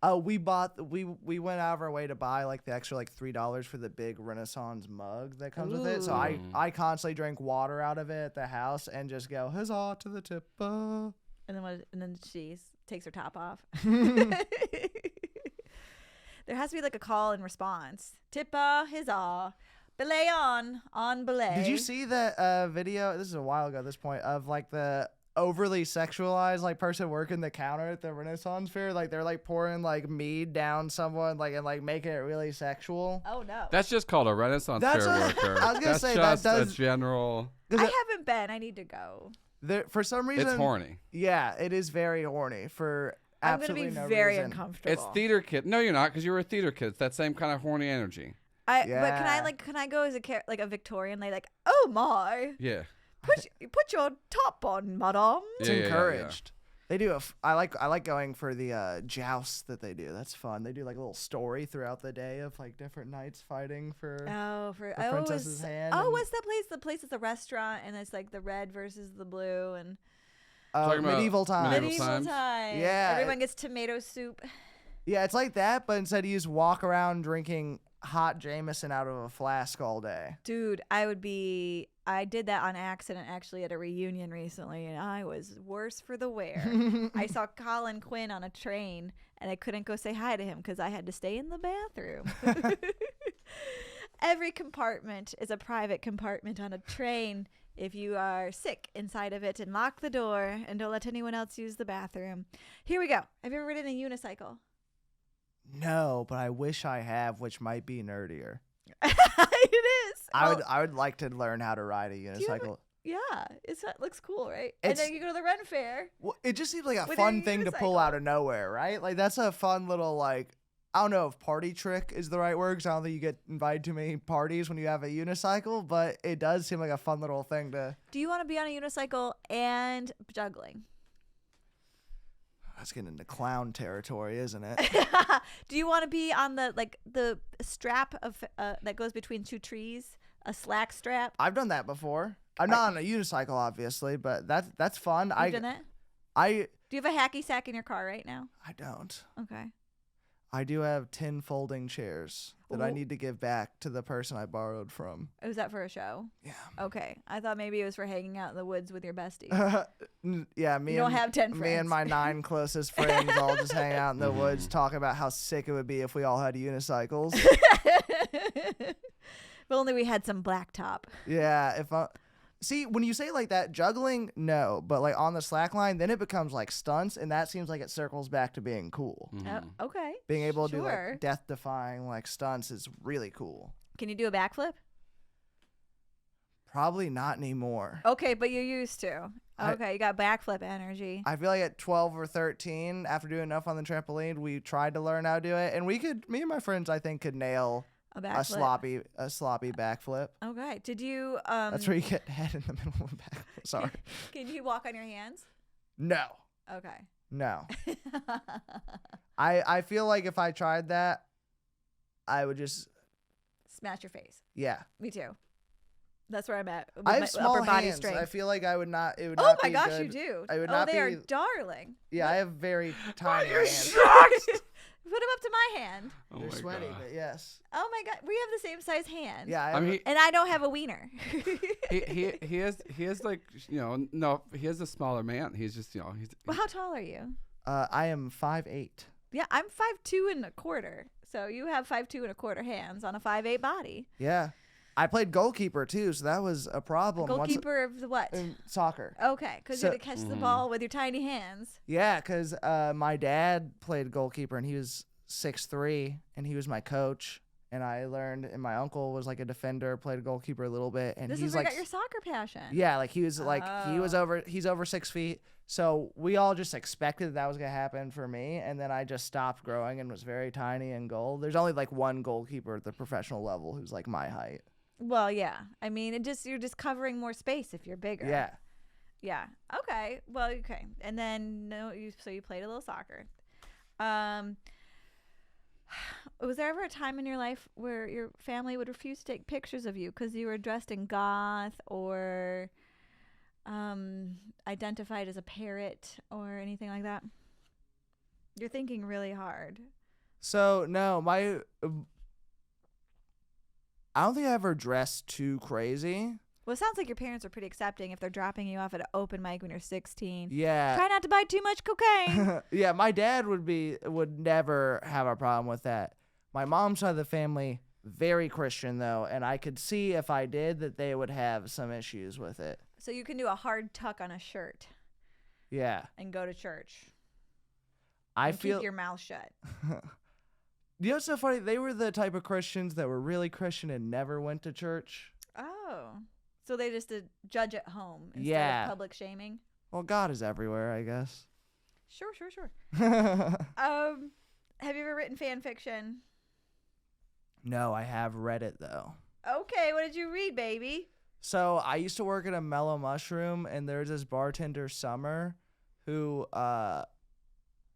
We went out of our way to buy the extra $3 for the big Renaissance mug that comes with it. So I constantly drink water out of it at the house and just go huzzah to the tipper. And then she takes her top off. There has to be a call and response. Tipper, huzzah, belay on belay. Did you see that video? This is a while ago at this point of the overly sexualized person working the counter at the Renaissance Fair. They're pouring mead down someone and making it really sexual. Oh no. That's just called a Renaissance Fair worker. I was gonna say that's that just a general. I haven't been. I need to go. For some reason, it's horny. Yeah, it is very horny for. I'm going to be very uncomfortable. It's theater kid. No, you're not, because you were a theater kid. It's that same kind of horny energy. But can I go as a Victorian lady? Oh my. Yeah. Put your top on, madame. It's encouraged. They do I like going for the jousts that they do. That's fun. They do a little story throughout the day of different knights fighting for the princess's hand. Oh, what's that place? The place is a restaurant, and it's the red versus the blue, and medieval times. Medieval times. Yeah. Everyone gets tomato soup. Yeah, it's like that, but instead you just walk around drinking hot Jameson out of a flask all day. Dude, I did that on accident actually at a reunion recently, and I was worse for the wear. I saw Colin Quinn on a train, and I couldn't go say hi to him because I had to stay in the bathroom. Every compartment is a private compartment on a train. If you are sick inside of it, and lock the door and don't let anyone else use the bathroom. Here we go. Have you ever ridden a unicycle? No, but I wish I have, which might be nerdier. It is. I would like to learn how to ride a unicycle. Yeah, it looks cool, right? And then you go to the Ren Fair. Well, it just seems like a fun thing to pull out of nowhere, right? That's a fun little I don't know if party trick is the right word, because I don't think you get invited to many parties when you have a unicycle, but it does seem like a fun little thing to... Do you want to be on a unicycle and juggling? That's getting into clown territory, isn't it? Do you want to be on the strap of that goes between two trees, a slack strap? I've done that before. I'm not on a unicycle, obviously, but that's fun. You've done that? Do you have a hacky sack in your car right now? I don't. Okay. I do have 10 folding chairs that I need to give back to the person I borrowed from. Was that for a show? Yeah. Okay. I thought maybe it was for hanging out in the woods with your besties. Yeah, you don't have 10 friends. Me and my 9 closest friends all just hang out in the woods talking about how sick it would be if we all had unicycles. If only we had some blacktop. Yeah, see, when you say that, juggling, no. But on the slack line, then it becomes stunts, and that seems like it circles back to being cool. Okay. Being able to do death-defying stunts is really cool. Can you do a backflip? Probably not anymore. Okay, but you used to. Okay, you got backflip energy. I feel like at 12 or 13, after doing enough on the trampoline, we tried to learn how to do it, and me and my friends, I think, could nail a sloppy backflip. Okay. Did you? That's where you get head in the middle of a backflip. Sorry. Can you walk on your hands? No. Okay. No. I feel like if I tried that, I would just smash your face. Yeah. Me too. That's where I'm at. I have small upper body hands. strength. I feel like I would not. It would oh not my be gosh, good. you do. I would oh, not they be. are darling. Yeah, I have very tiny You're hands. shocked. Put them up to my hand. Oh They're my sweaty, God. but yes. Oh my God, we have the same size hand. Yeah, I mean, and I don't have a wiener. he has like, you know, no, he has a smaller man. He's just, you know, Well, how tall are you? I am 5'8". Yeah, I'm 5'2.25". So you have 5'2.25" hands on a 5'8" body. Yeah, I played goalkeeper too, so that was a problem. Goalkeeper of the what? In soccer. Okay, because you had to catch the ball with your tiny hands. Yeah, because my dad played goalkeeper and he was 6'3", and he was my coach. And I learned, and my uncle was like a defender, played goalkeeper a little bit. And this he's is where like, you got your soccer passion. Yeah, like he was like he's over 6 feet. So we all just expected that was gonna happen for me, and then I just stopped growing and was very tiny in goal. There's only like one goalkeeper at the professional level who's like my height. Well, yeah. I mean, you're just covering more space if you're bigger. Yeah. Yeah. Okay. Well, okay. And then so you played a little soccer. Was there ever a time in your life where your family would refuse to take pictures of you because you were dressed in goth or identified as a parrot or anything like that? You're thinking really hard. So no, I don't think I ever dressed too crazy. Well, it sounds like your parents are pretty accepting if they're dropping you off at an open mic when you're 16. Yeah. Try not to buy too much cocaine. Yeah, my dad would never have a problem with that. My mom's side of the family, very Christian though, and I could see if I did that they would have some issues with it. So you can do a hard tuck on a shirt. Yeah. And go to church. I and feel keep your mouth shut. You know what's so funny? They were the type of Christians that were really Christian and never went to church. Oh. So they just did judge at home instead of public shaming? Well, God is everywhere, I guess. Sure. Have you ever written fan fiction? No, I have read it, though. Okay, what did you read, baby? So I used to work at a Mellow Mushroom, and there was this bartender, Summer, who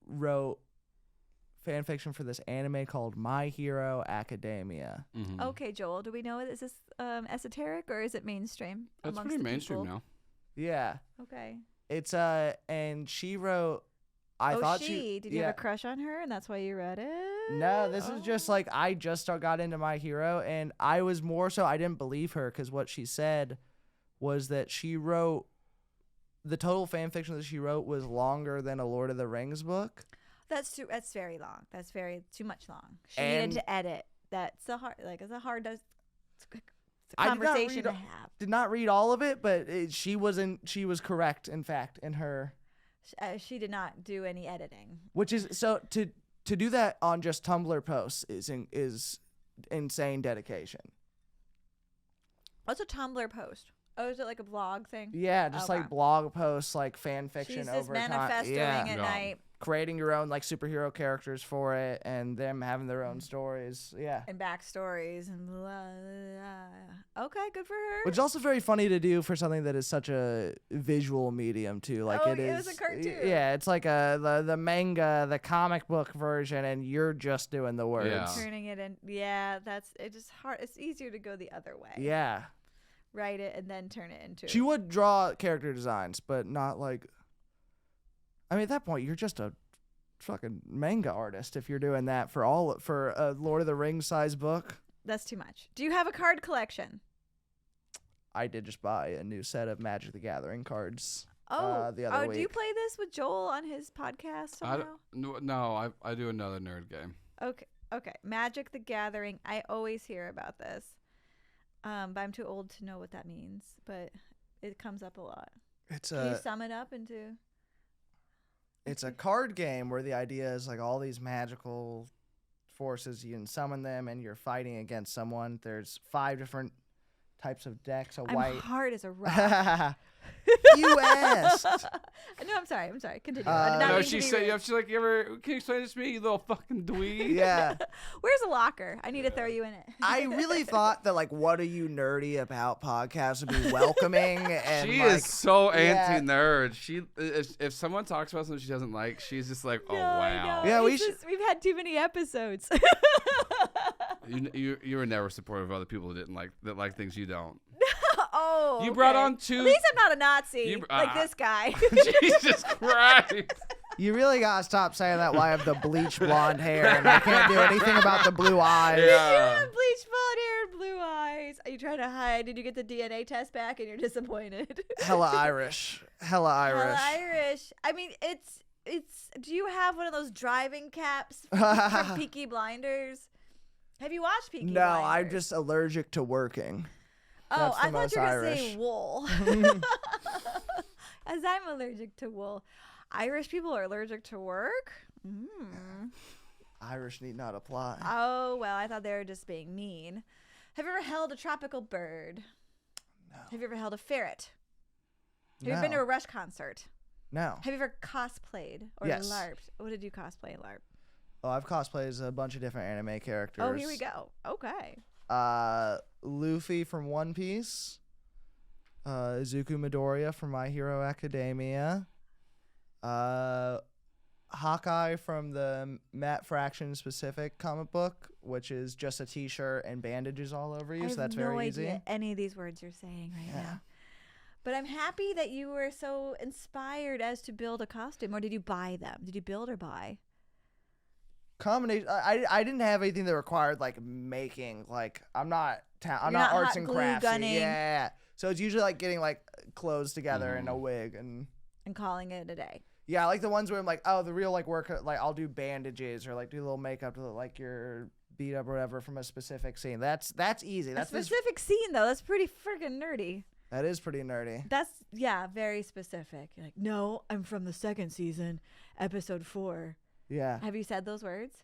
wrote fan fiction for this anime called My Hero Academia. Mm-hmm. Okay, Joel, do we know is this esoteric or is it mainstream? That's pretty mainstream now. Yeah. Okay. It's and she wrote. Did you have a crush on her and that's why you read it? No, this is just like I just got into My Hero, and I was more so I didn't believe her because what she said was that she wrote the total fan fiction that she wrote was longer than a Lord of the Rings book. That's very long. That's too much long. She needed to edit. It's a hard conversation to have. Did not read all of it, but she was correct, in fact, in her. She did not do any editing. Which is so to do that on just Tumblr posts is insane dedication. What's a Tumblr post? Oh, is it like a blog thing? Yeah, just like blog posts, like fan fiction. She's over just manifesting at night. Creating your own like superhero characters for it, and them having their own stories. Yeah. And backstories and blah, blah. Okay, good for her. Which is also very funny to do for something that is such a visual medium too. Like it is. It's a cartoon. Yeah, it's like the manga, the comic book version, and you're just doing the words. Yeah. Turning it in. Yeah, it's just hard. It's easier to go the other way. Yeah. Write it and then turn it into. She would draw character designs, but not like. I mean, at that point, you're just a fucking manga artist if you're doing that for a Lord of the Rings size book. That's too much. Do you have a card collection? I did just buy a new set of Magic the Gathering cards. Oh, the other week. Do you play this with Joel on his podcast somehow? No, I do another nerd game. Okay. Magic the Gathering. I always hear about this, but I'm too old to know what that means. But it comes up a lot. Can you sum it up into? It's a card game where the idea is like all these magical forces, you can summon them and you're fighting against someone. There's 5 different types of decks. I'm white. hard as a rock. You asked. No, I'm sorry. Continue. No, she said, she's like, can you explain this to me, you little fucking dweeb? Yeah. Where's a locker? I need to throw you in it. I really thought that, like, what are you nerdy about podcasts would be welcoming. And she like, is so anti-nerd. She, if someone talks about something she doesn't like, she's just like, oh, wow. Yeah, we've had too many episodes. You were never supportive of other people that like things you don't. Oh, you brought on two. At least I'm not a Nazi like this guy. Jesus Christ! You really gotta stop saying that while I have the bleach blonde hair and I can't do anything about the blue eyes. Yeah. You have bleach blonde hair and blue eyes. Are you trying to hide? Did you get the DNA test back and you're disappointed? Hella Irish. I mean, it's. Do you have one of those driving caps from Peaky Blinders? Have you watched Peaky Blinders? No, I'm just allergic to working. Oh, I thought you were going to Irish. say wool. As I'm allergic to wool. Irish people are allergic to work? Irish need not apply. Oh, well, I thought they were just being mean. Have you ever held a tropical bird? No. Have you ever held a ferret? Have No. you been to a Rush concert? No. Have you ever cosplayed or Yes. LARPed? What did you cosplay in LARP? Oh, I've cosplayed as a bunch of different anime characters. Oh, here we go. Okay. Luffy from One Piece, Izuku Midoriya from My Hero Academia, Hawkeye from the Matt Fraction specific comic book, which is just a t-shirt and bandages all over you, so that's very easy. I have no idea any of these words you're saying right now. But I'm happy that you were so inspired as to build a costume, or did you buy them? Did you build or buy? Combination. I didn't have anything that required like making. Like I'm not arts and crafts. Yeah. So it's usually like getting like clothes together in a wig and calling it a day. Yeah, I like the ones where I'm like, oh, the real like work. Like I'll do bandages or like do a little makeup to like your beat up or whatever from a specific scene. That's easy. That's a specific scene though. That's pretty freaking nerdy. That is pretty nerdy. That's very specific. You're like, no, I'm from the second season, episode 4. Yeah. Have you said those words?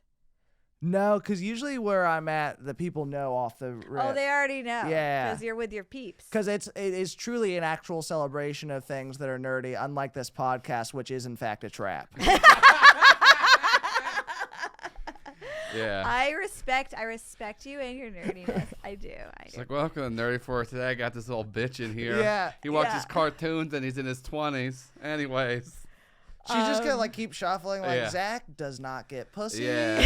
No, because usually where I'm at, the people know off the rip. Oh, they already know. Yeah. Because you're with your peeps. Because it is truly an actual celebration of things that are nerdy, unlike this podcast, which is in fact a trap. Yeah. I respect you and your nerdiness. I do. It's like, welcome to Nerdy for today. I got this little bitch in here. Yeah. He watches cartoons and he's in his 20s. Anyways. She's just gonna like keep shuffling. Like Zach does not get pussy. Yeah.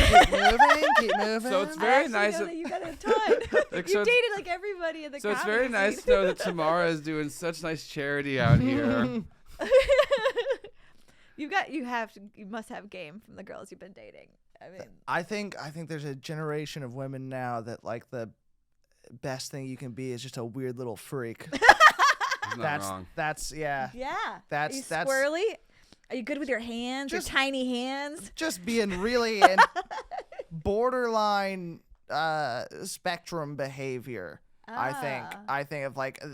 Keep moving. So it's very nice. That you got a ton. You dated like everybody in the. So it's very nice to know that Tamara is doing such nice charity out here. You must have game from the girls you've been dating. I mean, I think there's a generation of women now that like the best thing you can be is just a weird little freak. That's wrong. Yeah. That's Are you squirrely? Are you good with your hands? Your tiny hands? Just being really borderline spectrum behavior. I think of like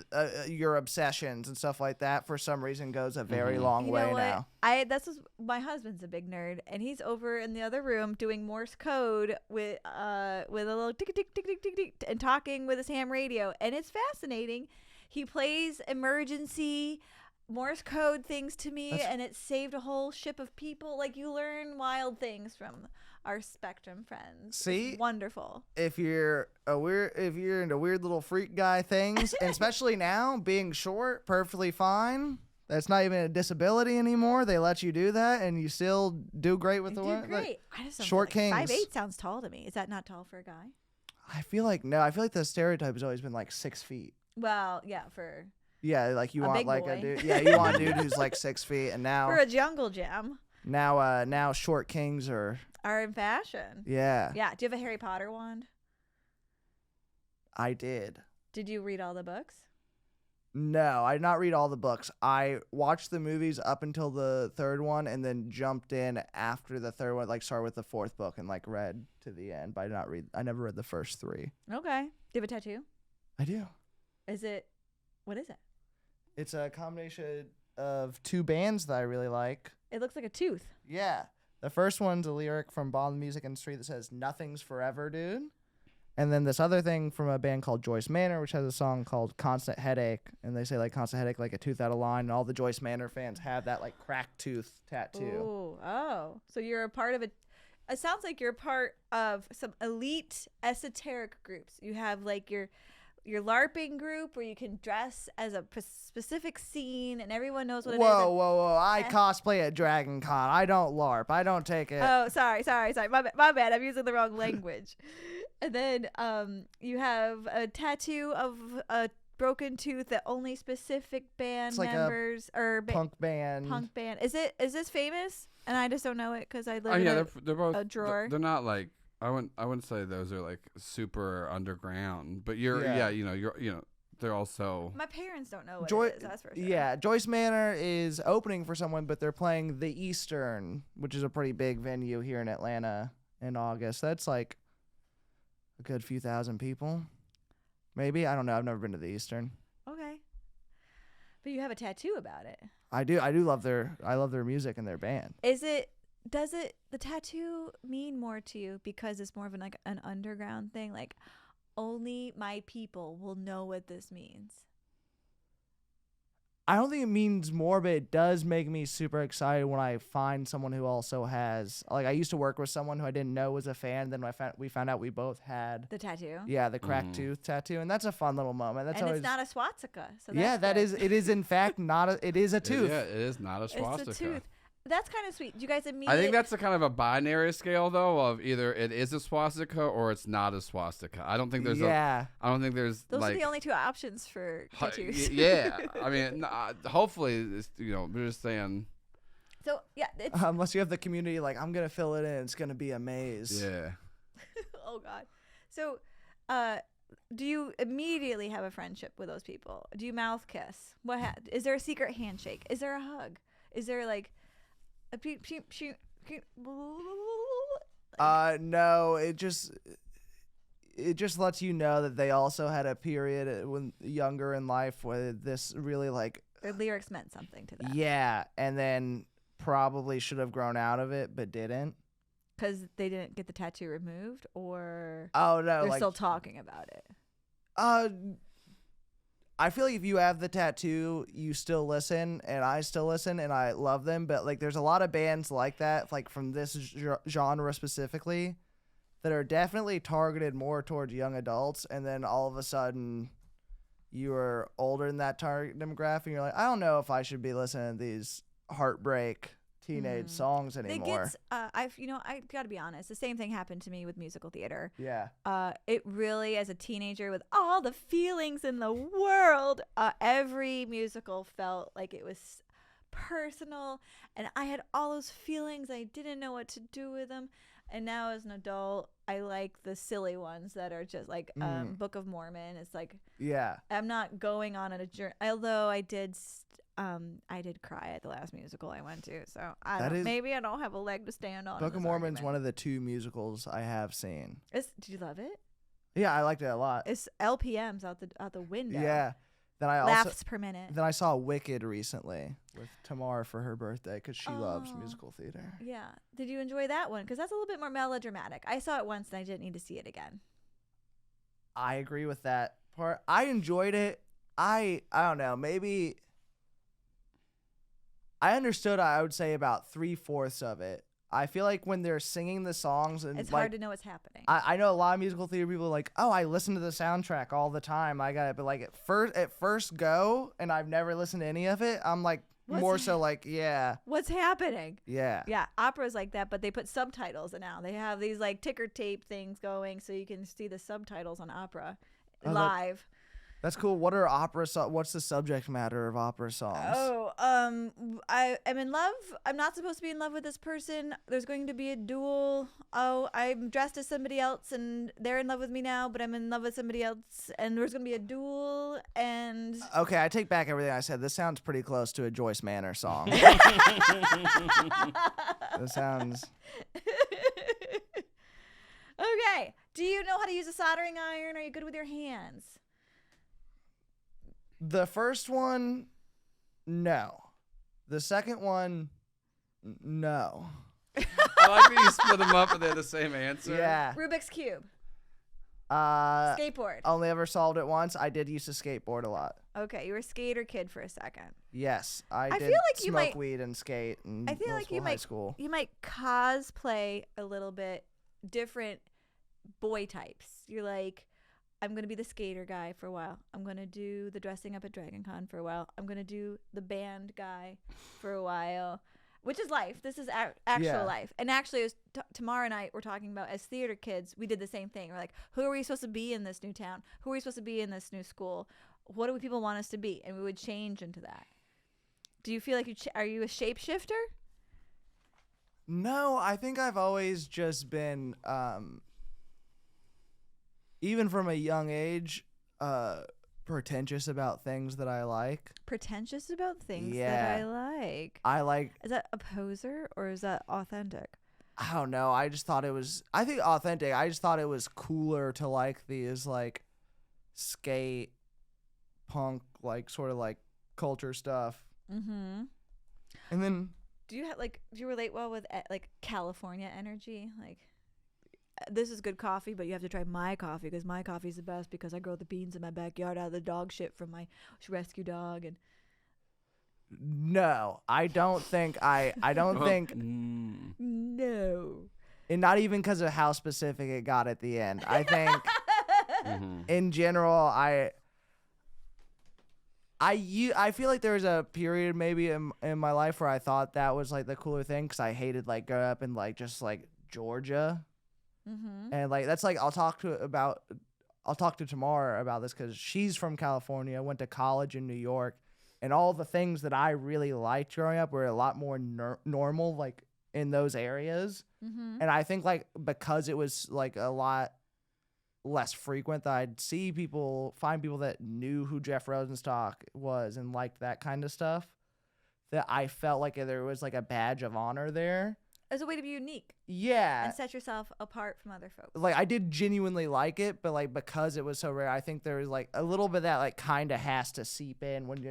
your obsessions and stuff like that for some reason goes a very long way now. My husband's a big nerd and he's over in the other room doing Morse code with a little tick tick tick tick tick tick and talking with his ham radio, and it's fascinating. He plays emergency Morse code things to me, and it saved a whole ship of people. Like, you learn wild things from our spectrum friends. See, it's wonderful. If you're into weird little freak guy things, and especially now being short, perfectly fine. That's not even a disability anymore. They let you do that, and you still do great with the one. Great. I just short kings. 5'8" sounds tall to me. Is that not tall for a guy? I feel like no. I feel like the stereotype has always been like 6 feet. Well, yeah, for. Yeah, like you want like boy. a dude. Yeah, you want a dude who's like 6 feet, and now for a jungle gym. Now short kings are in fashion. Yeah. Yeah. Do you have a Harry Potter wand? I did. Did you read all the books? No, I did not read all the books. I watched the movies up until the 3rd one, and then jumped in after the 3rd one, like started with the 4th book and like read to the end. But I did not read. I never read the first 3. Okay. Do you have a tattoo? I do. What is it? It's a combination of 2 bands that I really like. It looks like a tooth. Yeah. The first one's a lyric from Bond Music Industry that says, "Nothing's forever, dude." And then this other thing from a band called Joyce Manor, which has a song called Constant Headache. And they say like constant headache, like a tooth out of line. And all the Joyce Manor fans have that like cracked tooth tattoo. Ooh, oh. So you're a part of it. It sounds like you're part of some elite esoteric groups. You have like your LARPing group where you can dress as a specific scene and everyone knows what it is. Whoa. I cosplay at Dragon Con. I don't LARP. I don't take it. Oh, sorry. My bad. I'm using the wrong language. And then you have a tattoo of a broken tooth that only specific band like members or punk band. Punk band. Is this famous? And I just don't know it because I live Oh in yeah, they're both a drawer. They're not like I wouldn't say those are like super underground, but they're also. My parents don't know what it is. That's for sure. Yeah, Joyce Manor is opening for someone, but they're playing the Eastern, which is a pretty big venue here in Atlanta in August. That's like a good few thousand people, maybe. I don't know. I've never been to the Eastern. Okay, but you have a tattoo about it. I do love their music and their band. Does the tattoo mean more to you because it's more of an underground thing? Like, only my people will know what this means. I don't think it means more, but it does make me super excited when I find someone who also has, like, I used to work with someone who I didn't know was a fan. Then we found out we both had the tattoo. Yeah, the cracked tooth tattoo, and that's a fun little moment. That's and always, it's not a swastika. So yeah, that is. It is in fact not a. It is a tooth. Yeah, it is not a swastika. It's a tooth. That's kind of sweet. You guys immediately. I think that's a kind of a binary scale though of either it is a swastika or it's not a swastika. I don't think there's Yeah. I don't think there's Those like are the only two options for tattoos. Yeah, I mean, hopefully, it's, we're just saying. So yeah, it's Unless you have the community, like I'm gonna fill it in. It's gonna be a maze. Yeah. Oh God. So, do you immediately have a friendship with those people? Do you mouth kiss? Is there a secret handshake? Is there a hug? Is there like a peep? No. It just lets you know that they also had a period when younger in life where this really like their lyrics meant something to them. Yeah, and then probably should have grown out of it, but didn't. Because they didn't get the tattoo removed, or oh no, they're like, still talking about it. I feel like if you have the tattoo, you still listen, and I still listen, and I love them. But like, there's a lot of bands like that, like from this genre specifically, that are definitely targeted more towards young adults. And then all of a sudden, you are older in that target demographic. And you're like, I don't know if I should be listening to these heartbreak teenage songs anymore. I gotta be honest, the same thing happened to me with musical theater. Yeah. It really, as a teenager with all the feelings in the world, every musical felt like it was personal, and I had all those feelings. I didn't know what to do with them. And now as an adult, I like the silly ones that are just like Book of Mormon. It's like, yeah, I'm not going on a journey, although I did cry at the last musical I went to, so maybe I don't have a leg to stand on. Book of Mormon's one of the 2 musicals I have seen. Did you love it? Yeah, I liked it a lot. It's LPMs out the window. Yeah. Then I laughs per minute. Then I saw Wicked recently with Tamar for her birthday because she loves musical theater. Yeah. Did you enjoy that one? Because that's a little bit more melodramatic. I saw it once and I didn't need to see it again. I agree with that part. I enjoyed it. I don't know. Maybe I understood, I would say, about 3/4 of it. I feel like when they're singing the songs, and it's like, hard to know what's happening. I know a lot of musical theater people are like, oh, I listen to the soundtrack all the time. I got it. But like at first go, and I've never listened to any of it, I'm like so like, yeah. What's happening? Yeah. Yeah, opera's like that, but they put subtitles now. They have these like ticker tape things going so you can see the subtitles on opera live. That's cool. What are opera what's the subject matter of opera songs? I am in love. I'm not supposed to be in love with this person. There's going to be a duel. Oh, I'm dressed as somebody else and they're in love with me now, but I'm in love with somebody else and there's going to be a duel and... Okay, I take back everything I said. This sounds pretty close to a Joyce Manor song. This sounds... Okay. Do you know how to use a soldering iron? Are you good with your hands? The first one, no. The second one, no. I like that you split them up and they're the same answer. Yeah. Rubik's Cube. Skateboard. Only ever solved it once. I did used to skateboard a lot. Okay, you were a skater kid for a second. Yes, I did feel like you smoke might, weed and skate in I feel middle like school, you high might school. you might cosplay a little bit different boy types. You're like, I'm going to be the skater guy for a while. I'm going to do the dressing up at Dragon Con for a while. I'm going to do the band guy for a while, which is life. This is actual life. And actually, it was Tamara and I were talking about, as theater kids, we did the same thing. We're like, who are we supposed to be in this new town? Who are we supposed to be in this new school? What do people want us to be? And we would change into that. Do you feel like are you a shapeshifter? No, I think I've always just been, even from a young age, pretentious about things that I like. Pretentious about things that I like. I like. Is that a poser or is that authentic? I don't know. I just thought it was. I think authentic. I just thought it was cooler to like these like skate, punk, like sort of like culture stuff. Mm-hmm. And then. Do you relate well with like California energy? Like, this is good coffee, but you have to try my coffee because my coffee is the best because I grow the beans in my backyard out of the dog shit from my rescue dog. And no, I don't think I don't think no. And not even because of how specific it got at the end. I think in general, I feel like there was a period maybe in my life where I thought that was like the cooler thing because I hated like growing up in like just like Georgia, and like that's like I'll talk to Tamara about this because she's from California, went to college in New York, and all the things that I really liked growing up were a lot more normal like in those areas, and I think like because it was like a lot less frequent that I'd find people that knew who Jeff Rosenstock was and liked that kind of stuff, that I felt like there was like a badge of honor there. As a way to be unique. Yeah. And set yourself apart from other folks. Like I did genuinely like it, but like because it was so rare, I think there was like a little bit that like kind of has to seep in when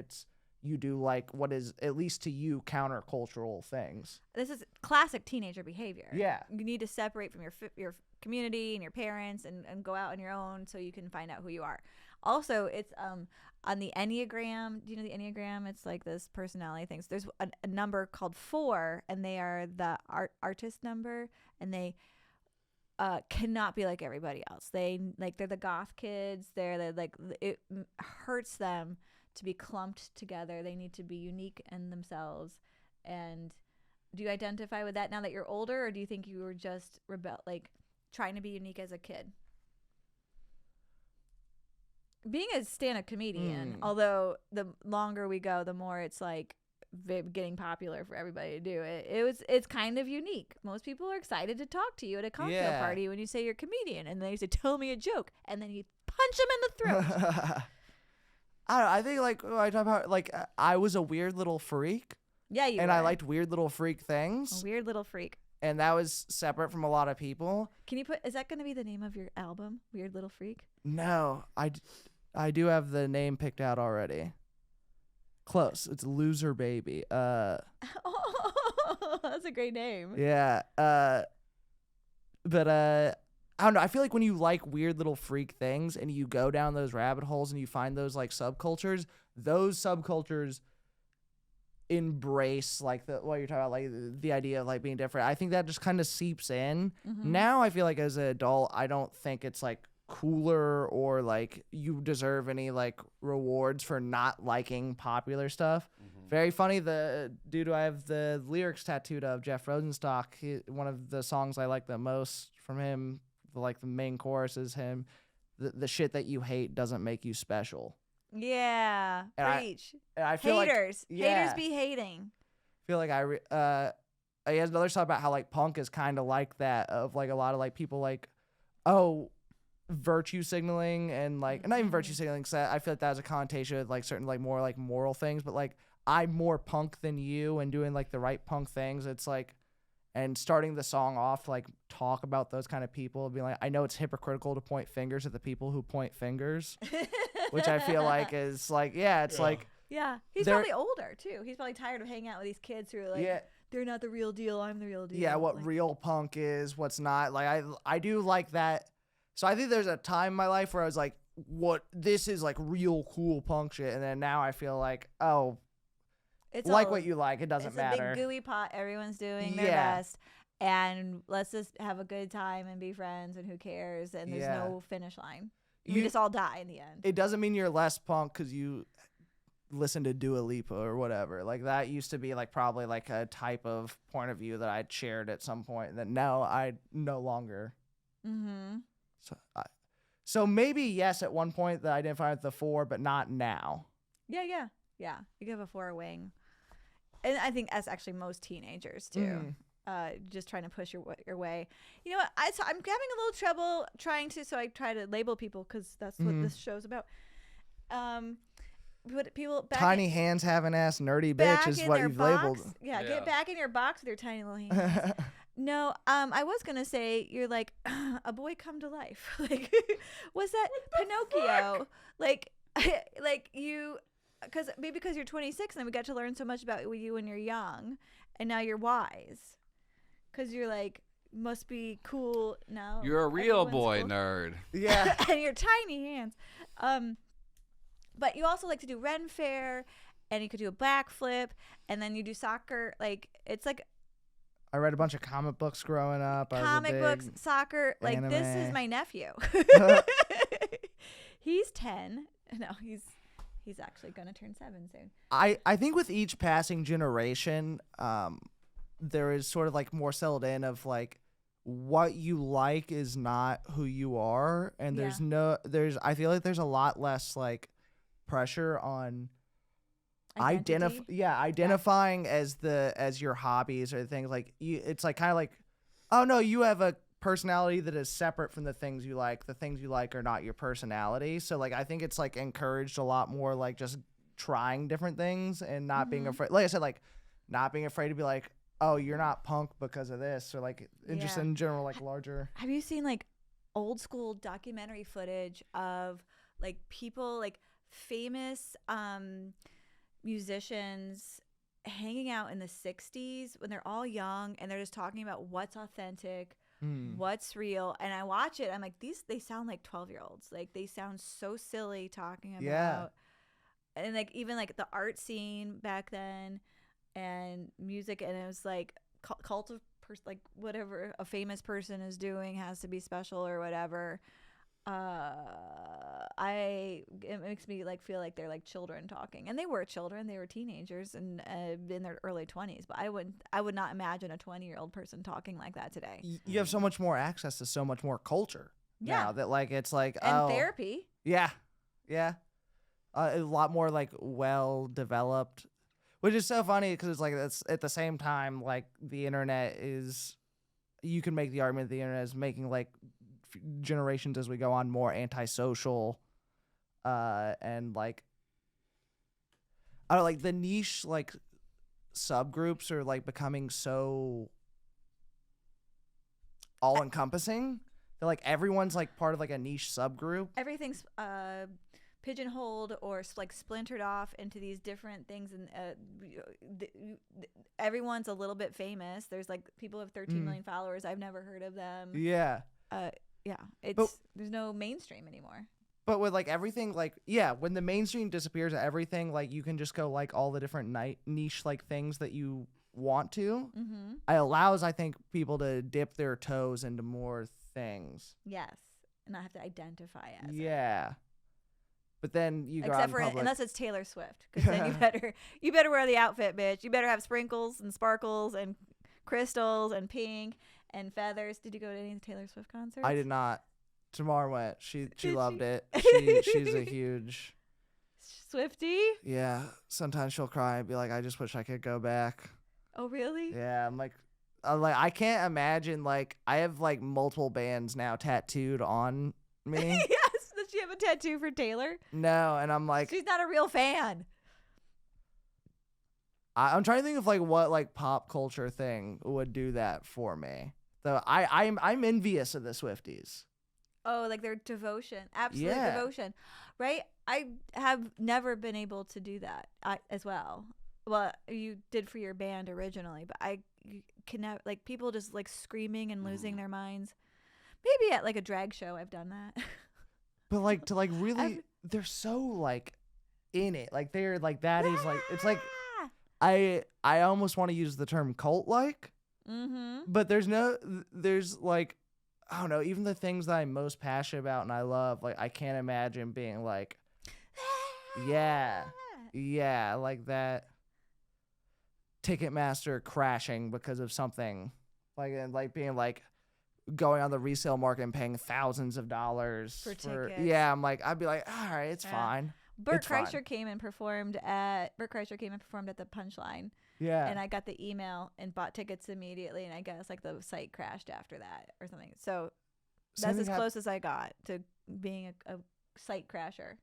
you do like what is at least to you countercultural things. This is classic teenager behavior. Yeah. You need to separate from your community and your parents and go out on your own so you can find out who you are. Also, it's on the Enneagram. Do you know the Enneagram? It's like this personality things. There's a number called 4, and they are the artist number, and they cannot be like everybody else. They're the goth kids. It hurts them to be clumped together. They need to be unique in themselves. And do you identify with that now that you're older, or do you think you were just trying to be unique as a kid? Being a stand-up comedian, although the longer we go, the more it's like getting popular for everybody to do it. It's kind of unique. Most people are excited to talk to you at a cocktail party when you say you're a comedian, and they say, "Tell me a joke," and then you punch them in the throat. I don't know. I think like when I talk about like I was a weird little freak. Yeah, you. And were. I liked weird little freak things. A weird little freak. And that was separate from a lot of people. Can you is that going to be the name of your album, Weird Little Freak? No, I do have the name picked out already. Close. It's Loser Baby. Oh, that's a great name. Yeah. But I don't know. I feel like when you like weird little freak things and you go down those rabbit holes and you find those like subcultures, those subcultures embrace like what you're talking about, like the idea of like being different. I think that just kind of seeps in. Now I feel like as an adult, I don't think it's like cooler or like you deserve any like rewards for not liking popular stuff. Very funny, the dude who I have the lyrics tattooed of, Jeff Rosenstock, one of the songs I like the most from him, like the main chorus is him, the shit that you hate doesn't make you special. Yeah, preach. I feel haters. Like, yeah, haters be hating. I feel like he has another song about how like punk is kind of like that, of like a lot of like people like, oh, virtue signaling and like not even virtue signaling, because I feel like that has a connotation with like certain like more like moral things, but like I'm more punk than you and doing like the right punk things. It's like, and starting the song off to like talk about those kind of people, being like, I know it's hypocritical to point fingers at the people who point fingers, which I feel like is like, like, yeah, he's probably older too. He's probably tired of hanging out with these kids who are like, they're not the real deal, I'm the real deal. Yeah, what like, real punk is, what's not. Like I do like that So I think there's a time in my life where I was like, what, this is like real cool punk shit. And then now I feel like, oh, it's like what you like. It doesn't matter. It's a big gooey pot. Everyone's doing their best. And let's just have a good time and be friends, and who cares? And there's no finish line. We just all die in the end. It doesn't mean you're less punk because you listen to Dua Lipa or whatever. Like, that used to be like probably like a type of point of view that I'd shared at some point, and that now I no longer. Mm-hmm. So maybe yes, at one point that I identified with the 4, but not now. Yeah. You give a 4 wing, and I think that's actually most teenagers too. Just trying to push your way. You know what? I'm having a little trouble trying to. So I try to label people because that's what this show's about. Put people back tiny hands, have an ass, nerdy bitch is what you've labeled. Yeah, get back in your box with your tiny little hands. No, I was gonna say you're like a boy come to life. Like, was that Pinocchio? Like you, because you're 26 and then we got to learn so much about you when you're young, and now you're wise. Because you're like, must be cool now. You're a real boy nerd. Yeah. And your tiny hands. But you also like to do Ren Fair, and you could do a backflip, and then you do soccer. Like, it's like. I read a bunch of comic books growing up. Comic books, soccer. Like, anime. this is my nephew. He's 10. No, he's actually going to turn 7 soon. I think with each passing generation, there is sort of like more settled in of like what you like is not who you are, and I feel like there's a lot less like pressure on identifying as your hobbies or things like it's like kind of like, oh no, you have a personality that is separate from the things you like. The things you like are not your personality. So like I think it's like encouraged a lot more like just trying different things and not being afraid. Like I said, like not being afraid to be like, oh, you're not punk because of this, or like just in general, like larger. Have you seen like old school documentary footage of like people, like famous musicians hanging out in the 60s when they're all young and they're just talking about what's authentic, what's real? And I watch it, I'm like, they sound like 12-year-olds. Like, they sound so silly talking about and like even like the art scene back then and music, and it was like cult of like whatever a famous person is doing has to be special or whatever. It makes me like feel like they're like children talking, and they were children, they were teenagers and in their early 20s, but I would not imagine a 20-year-old person talking like that today. You have so much more access to so much more culture now that like it's like and therapy. A lot more like well developed. Which is so funny because it's like it's at the same time like the internet is, you can make the argument that the internet is making like generations as we go on more antisocial, and like I don't know, like the niche like subgroups are like becoming so all encompassing that like everyone's like part of like a niche subgroup. Everything's pigeonholed or like splintered off into these different things, and everyone's a little bit famous. There's like people have 13 million followers. I've never heard of them. There's no mainstream anymore. But with like everything, like when the mainstream disappears, everything like you can just go like all the different niche like things that you want to. It allows, I think, people to dip their toes into more things. Yes, and I have to identify as it. But then you go except for unless it's Taylor Swift, because then you better wear the outfit, bitch. You better have sprinkles and sparkles and crystals and pink and feathers. Did you go to any of the Taylor Swift concerts? I did not. Tamar went. She loved it. She's a huge Swiftie. Yeah. Sometimes she'll cry and be like, I just wish I could go back. Oh really? Yeah. I'm like I can't imagine, like I have like multiple bands now tattooed on me. Does she have a tattoo for Taylor? No, and I'm like, she's not a real fan. I'm trying to think of like what like pop culture thing would do that for me. So I'm envious of the Swifties. Oh, like their devotion, absolute devotion, right? I have never been able to do that as well. Well, you did for your band originally, but I can never, like people just like screaming and losing their minds. Maybe at like a drag show I've done that. But like to like really, they're so like in it. Like they're like that is like it's like I almost want to use the term cult like. But there's like I don't know, even the things that I'm most passionate about and I love, like I can't imagine being like yeah, like that Ticketmaster crashing because of something like, and like being like going on the resale market and paying thousands of dollars for tickets. Yeah, I'm like, I'd be like, all right, it's fine. Bert Kreischer came and performed at the Punchline. Yeah. And I got the email and bought tickets immediately, and I guess like the site crashed after that or something. So that's as close as I got to being a site crasher.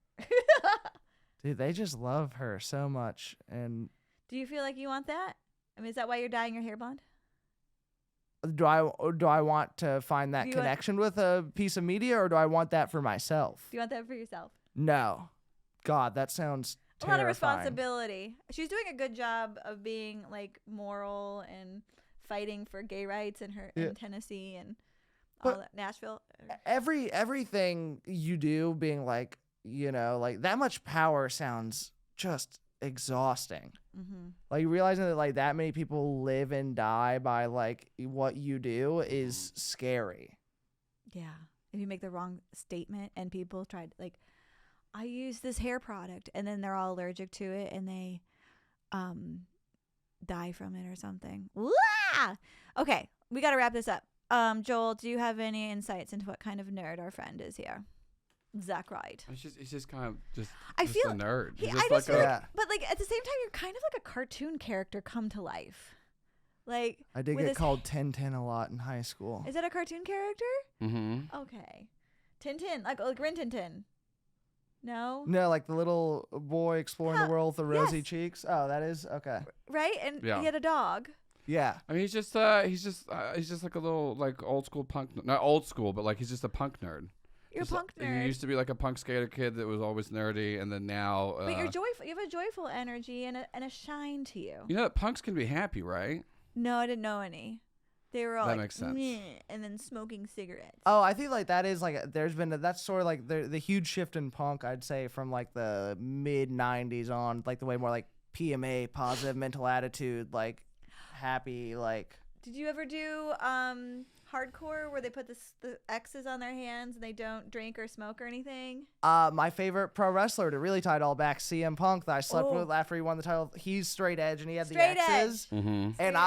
Dude, they just love her so much. And do you feel like you want that? I mean, is that why you're dyeing your hair blonde? Do I want to find that connection with a piece of media, or do I want that for myself? Do you want that for yourself? No. God, that sounds terrifying. A lot of responsibility. She's doing a good job of being like moral and fighting for gay rights in Tennessee and all that, Nashville. Everything you do being like, you know, like that much power sounds just exhausting. Like realizing that like that many people live and die by like what you do is scary. Yeah. If you make the wrong statement and people try to like, I use this hair product, and then they're all allergic to it and they die from it or something. Wah! Okay, we got to wrap this up. Joel, do you have any insights into what kind of nerd our friend is here? Zach Wright. He's just kind of just a nerd. But like at the same time, you're kind of like a cartoon character come to life. Like I did get called Tintin a lot in high school. Is that a cartoon character? Okay. Tintin, like Rin Tin Tin. No, like the little boy exploring the world with the rosy cheeks. Oh, that is okay. Right, and he had a dog. Yeah, I mean he's just like a little like old school punk, not old school, but like he's just a punk nerd. You're a punk nerd. He used to be like a punk skater kid that was always nerdy, and then now. But you're joyful. You have a joyful energy and a shine to you. You know that punks can be happy, right? No, I didn't know any. They were all that like, makes sense. And then smoking cigarettes. Oh, I think like that is like that's sort of like the huge shift in punk, I'd say, from like the mid '90s on, like the way more like PMA, positive mental attitude, like happy, like. Did you ever do hardcore where they put the X's on their hands and they don't drink or smoke or anything? My favorite pro wrestler to really tie it all back, CM Punk, that I slept with after he won the title. He's straight edge and he had the X's, and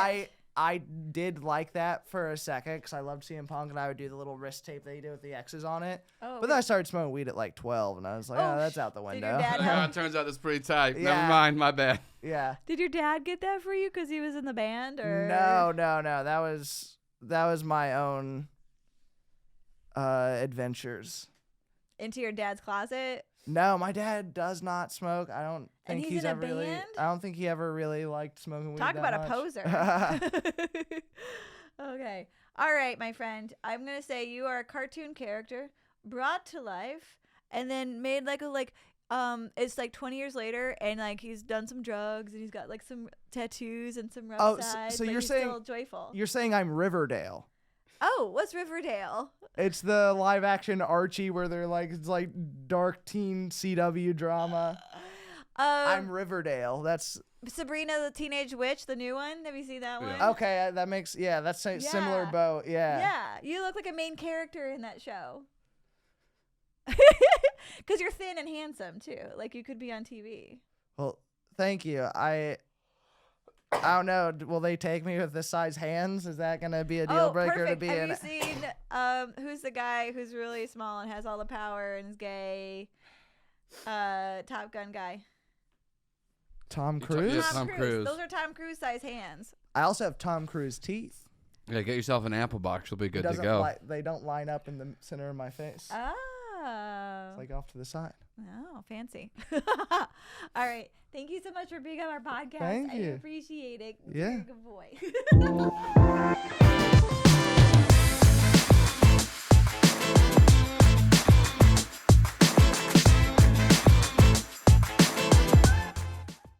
I did like that for a second because I loved CM Punk and I would do the little wrist tape that he did with the X's on it. But then I started smoking weed at like 12 and I was like, that's out the window. It turns out that's pretty tight. Yeah. Never mind, my bad. Yeah. Did your dad get that for you because he was in the band? Or No. That was my own adventures. Into your dad's closet? No, my dad does not smoke. I don't think he's ever really. I don't think he ever really liked smoking weed. Talk about much. A poser. Okay. All right, my friend. I'm gonna say you are a cartoon character brought to life and then made it's like 20 years later and like he's done some drugs and he's got like some tattoos and some rough sides. So you're he's saying still joyful. You're saying I'm Riverdale. Oh, what's Riverdale? It's the live action Archie where they're like, it's like dark teen CW drama. I'm Riverdale. That's Sabrina the Teenage Witch, the new one. Have you seen that one? Okay, that makes that's a similar boat. Yeah, you look like a main character in that show. Because you're thin and handsome too. Like you could be on TV. Well, thank you. I don't know. Will they take me with this size hands? Is that gonna be a deal breaker? Perfect. Have you seen who's the guy who's really small and has all the power and is gay? Top Gun guy. Tom Cruise. Tom Cruise. Those are Tom Cruise size hands. I also have Tom Cruise teeth. Yeah, get yourself an apple box. You'll be good to go. They don't line up in the center of my face. Oh. It's like off to the side. Oh, fancy. All right. Thank you so much for being on our podcast. Thank you. I appreciate it. Yeah. You're a good boy.